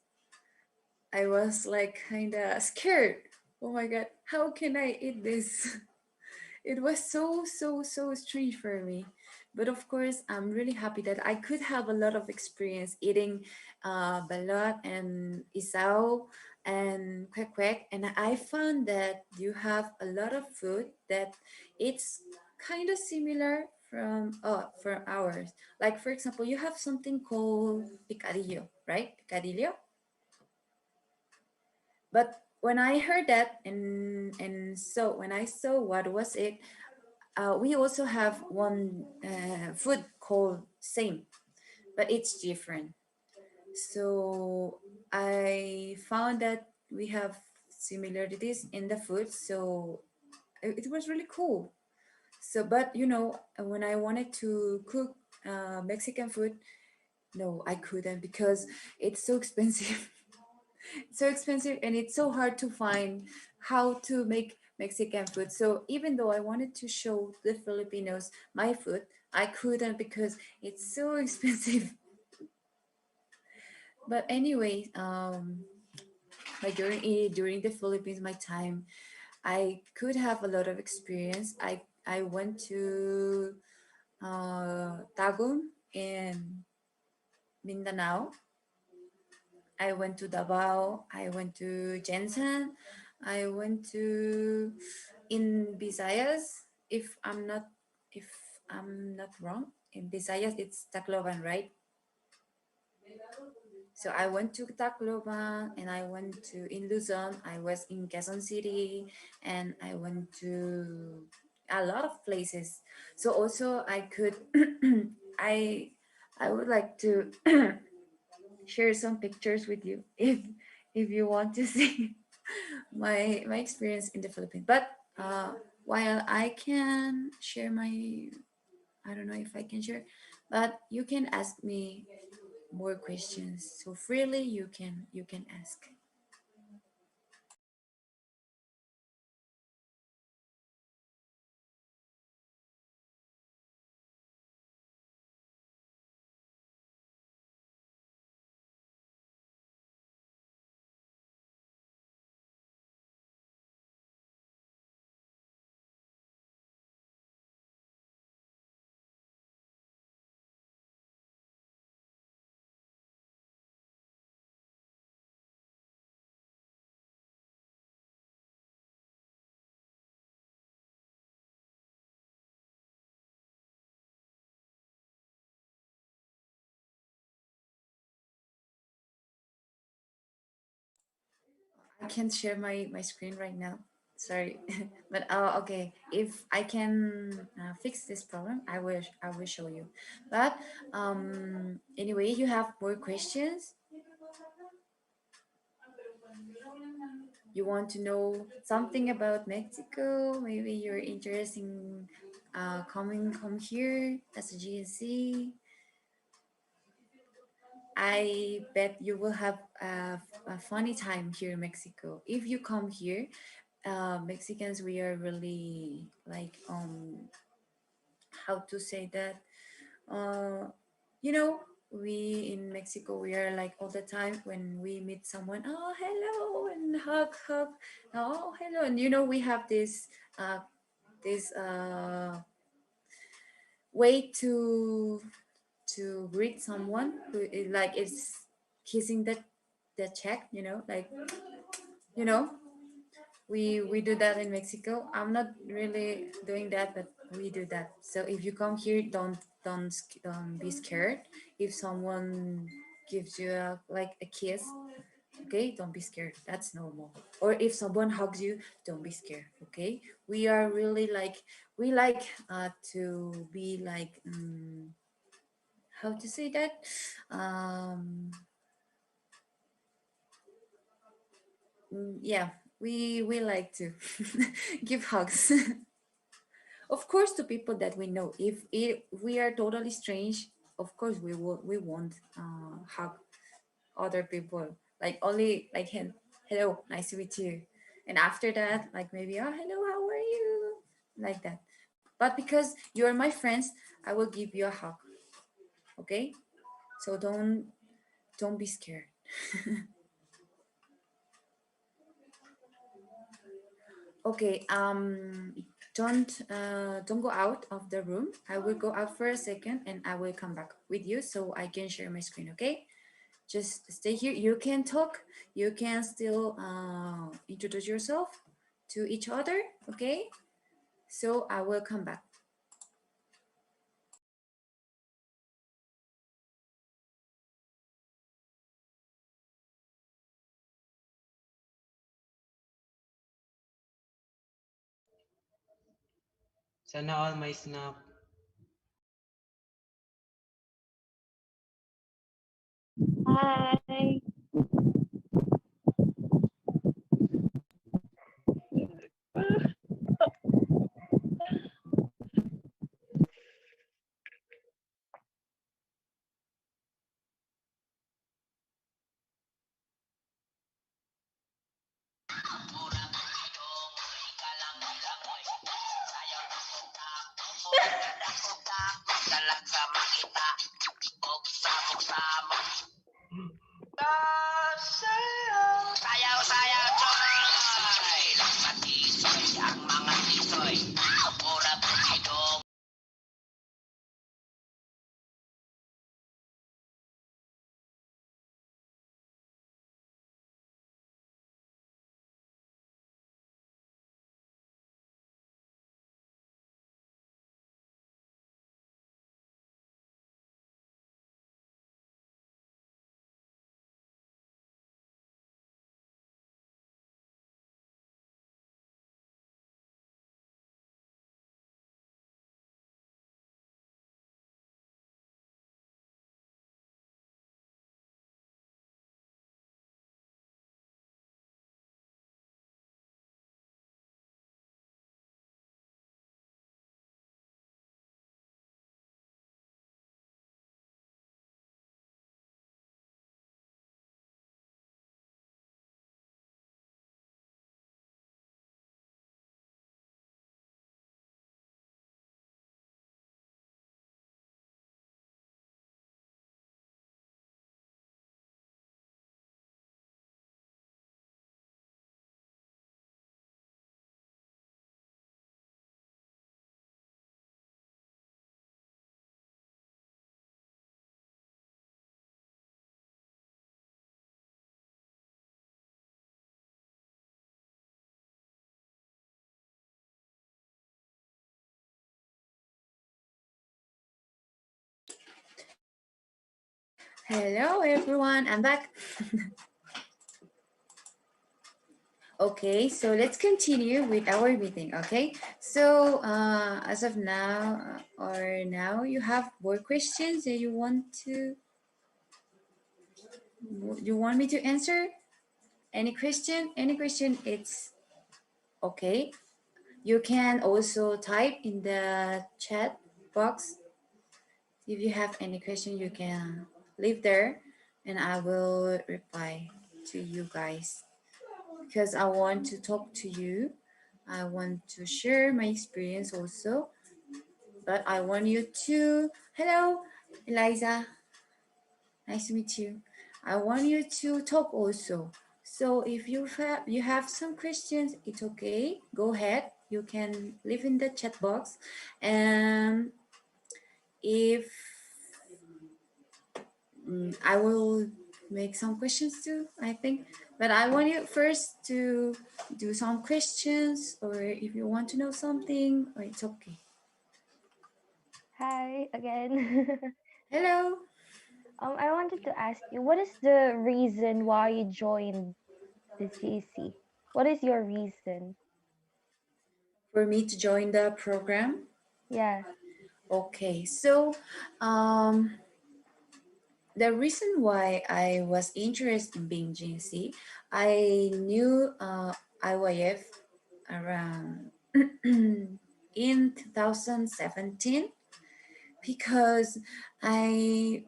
I was like kind of scared. Oh my god, how can I eat this? it was so strange for me. But of course, I'm really happy that I could have a lot of experience eating balot and isao and kwek kwek, and I found that you have a lot of food that it's kind of similar from ours. Like for example, you have something called picadillo, right? Picadillo. But when I heard that, and so when I saw what was it, we also have one food called same, but it's different. So I found that we have similarities in the food, so it was really cool. So, but when I wanted to cook Mexican food, no, I couldn't because it's so expensive. So expensive, and it's so hard to find how to make Mexican food. So even though I wanted to show the Filipinos my food, I couldn't because it's so expensive. But anyway, like during the Philippines, my time, I could have a lot of experience. I went to Tagum in Mindanao. I went to Davao. I went to Jensen. I went to in Visayas. If I'm not wrong, in Visayas it's Tacloban, right? So I went to Tacloban and I went to in Luzon. I was in Quezon City and I went to a lot of places. So also I could I I would like to share some pictures with you if you want to see my experience in the Philippines. But while I can share I don't know if I can share, but you can ask me more questions. So freely you can ask. I can't share my screen right now. Sorry, but okay. If I can fix this problem, I will show you. But anyway, you have more questions. You want to know something about Mexico? Maybe you're interested in coming come here as a GNC. I bet you will have a funny time here in Mexico. If you come here, Mexicans, we are really like how to say that uh you know we in Mexico we are like all the time when we meet someone, oh hello, and hug, oh hello, and we have this way to greet someone who is like it's kissing the cheek, like you know we do that in Mexico. I'm not really doing that, but we do that. So if you come here, don't be scared. If someone gives you like a kiss, okay, don't be scared. That's normal. Or if someone hugs you, don't be scared. Okay, we are really like we like to be like how to say that um yeah, we like to give hugs. Of course, to people that we know. If we are totally strange, of course we won't hug other people. Like only like hello, nice to meet you. And after that, like maybe oh hello, how are you? Like that. But because you're my friends, I will give you a hug. Okay? So don't be scared. Okay. don't go out of the room. I will go out for a second and I will come back with you so I can share my screen, okay? Just stay here. You can talk. You can still introduce yourself to each other, okay? So I will come back. Sana all my snack. Hi. Sayaw-sayaw coy! Lapat tisoy ang mga tisoy. Mura bukidong. Hello everyone, I'm back. Okay, so let's continue with our meeting, okay? So as of now, or now you have more questions that you want me to answer? Any question? Any question, it's okay. You can also type in the chat box. If you have any question, you can leave there and I will reply to you guys. Because I want to talk to you. I want to share my experience also. But I want you to, hello, Eliza. Nice to meet you. I want you to talk also. So if you have some questions, it's okay. Go ahead. You can leave in the chat box. And if I will make some questions too, I think. But I want you first to do some questions, or if you want to know something, or it's okay. Hi again. Hello. I wanted to ask you, what is the reason why you joined this GC? What is your reason? For me to join the program? Yeah. Okay, so the reason why I was interested in being GC, I knew IYF around in 2017 because I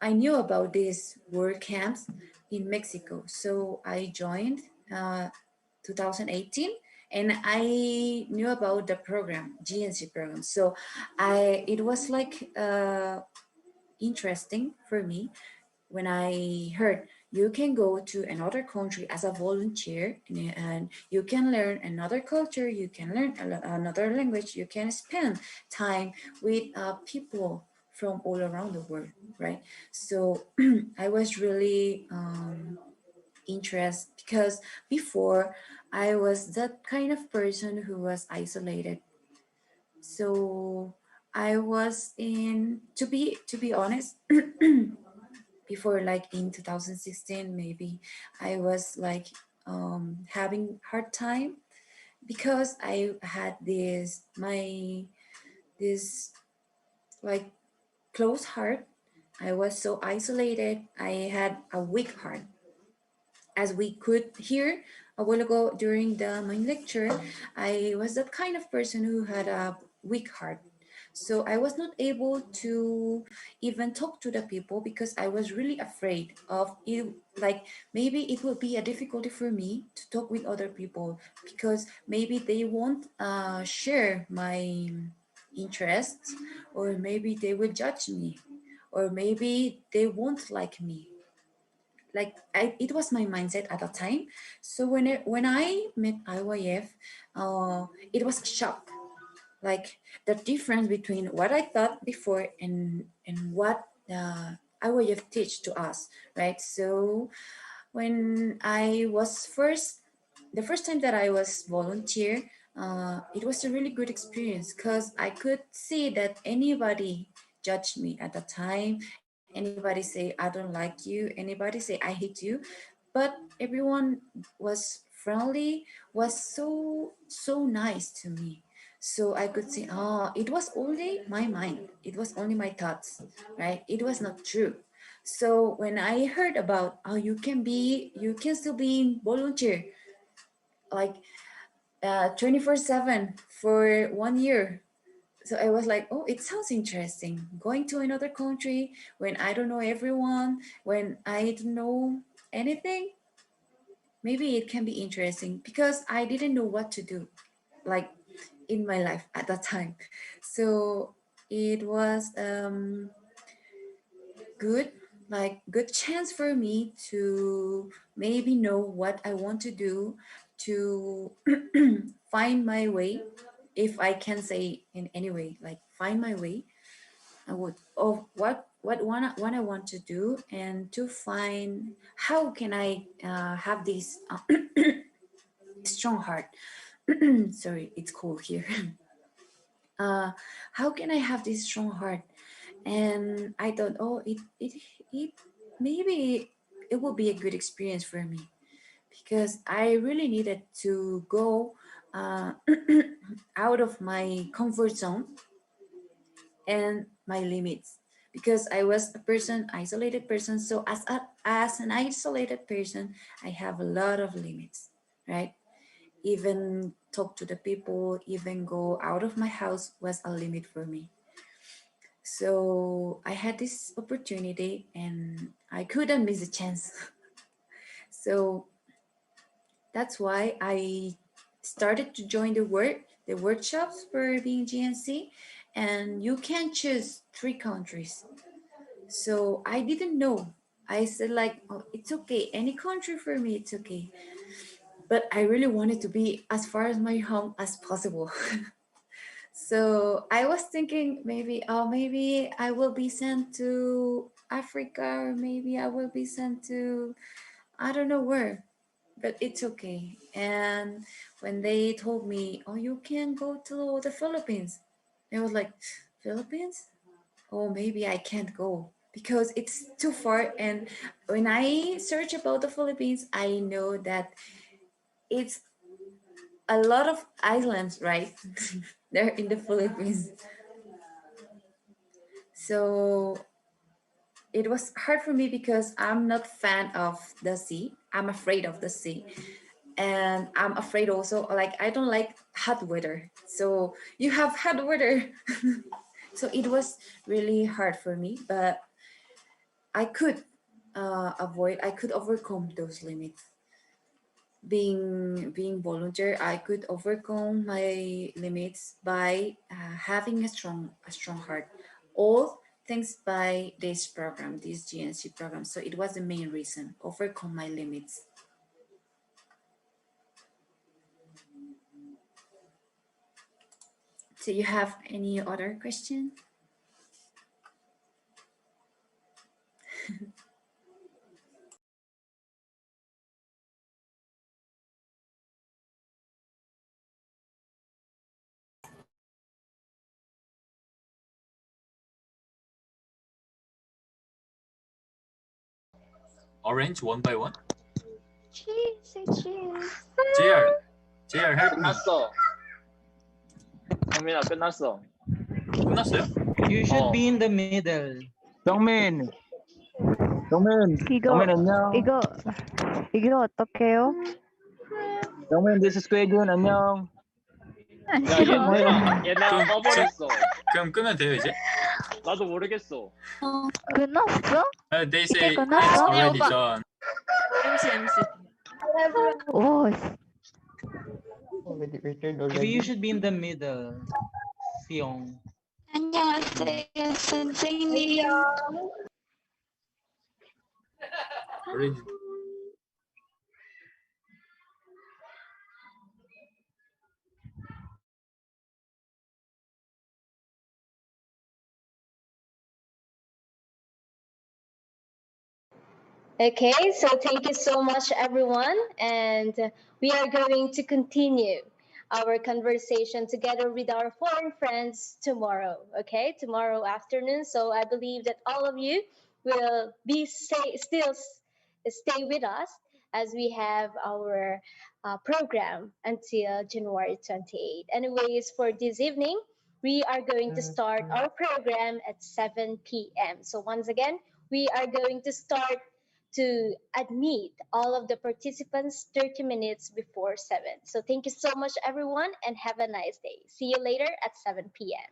knew about these work camps in Mexico. So I joined 2018 and I knew about the program, GNC program. So it was like interesting for me when I heard you can go to another country as a volunteer, and you can learn another culture, you can learn another language, you can spend time with people from all around the world, right? So I was really interested because before I was that kind of person who was isolated. So I was in, to be honest, before, like in 2016 maybe, I was like having hard time because I had this like closed heart. I was so isolated. I had a weak heart. As we could hear a while ago during the main lecture, I was that kind of person who had a weak heart. So I was not able to even talk to the people because I was really afraid of it. Like maybe it will be a difficulty for me to talk with other people because maybe they won't share my interests, or maybe they will judge me, or maybe they won't like me. Like it was my mindset at the time. So when I met IYF, it was a shock. Like the difference between what I thought before and what IYF teach to us, right? So when I was the first time that I was volunteer, it was a really good experience because I could see that anybody judged me at the time. Anybody say I don't like you. Anybody say I hate you, but everyone was friendly, was so nice to me. So I could say, oh, it was only my mind. It was only my thoughts, right? It was not true. So when I heard about, oh, you can still be volunteer, like 24/7 for 1 year. So I was like, oh, it sounds interesting. Going to another country when I don't know everyone, when I don't know anything, maybe it can be interesting because I didn't know what to do, like in my life at that time. So it was good, like good chance for me to maybe know what I want to do, to find my way, if I can say in any way, like find my way. I would of what I want to do, and to find how can I have this strong heart. Sorry, it's cold here. How can I have this strong heart? And I thought, oh, it maybe it will be a good experience for me because I really needed to go uh, out of my comfort zone and my limits, because I was a person, isolated person. So as an isolated person, I have a lot of limits, right? Even talk to the people, even go out of my house was a limit for me. So I had this opportunity and I couldn't miss a chance. So that's why I started to join the workshops for being GNC, and you can choose 3 countries. So I didn't know. I said like, oh, it's okay. Any country for me, it's okay. But I really wanted to be as far as my home as possible. So I was thinking maybe, oh, maybe I will be sent to Africa, or maybe I will be sent to, I don't know where, but it's okay. And when they told me, oh, you can go to the Philippines, I was like, Philippines? Oh, maybe I can't go because it's too far. And when I search about the Philippines, I know that it's a lot of islands, right? They're in the Philippines. So it was hard for me because I'm not fan of the sea. I'm afraid of the sea. And I'm afraid also, like, I don't like hot weather. So you have hot weather. So it was really hard for me, but I could I could overcome those limits. Being volunteer, I could overcome my limits by having a strong heart. All thanks by this program, this GNC program. So it was the main reason, overcome my limits. Do you have any other question? Orange one by one. Cheese, say cheese. JR, help me. 끝났어. 정민아 끝났어. 끝났어요? You should 어. be in the middle. 정민 이거 안녕. 이거 어떡해요? 정민 this is 꾀준 안녕. 야, 얘 내가 꺼버렸어. 그럼 끄면 돼요 이제? 나도 모르겠어. 끝났어? They say 이제 it's 끝났어? already done. 오, Maybe you should be in the middle. Fiong. 안녕하세요, 선생님. Already. Okay, so thank you so much, everyone. And we are going to continue our conversation together with our foreign friends tomorrow, okay? Tomorrow afternoon. So I believe that all of you will be still stay with us as we have our program until January 28th. Anyways, for this evening, we are going to start our program at 7 p.m. So once again, we are going to start to admit all of the participants 30 minutes before 7. So thank you so much, everyone, and have a nice day. See you later at 7 p.m.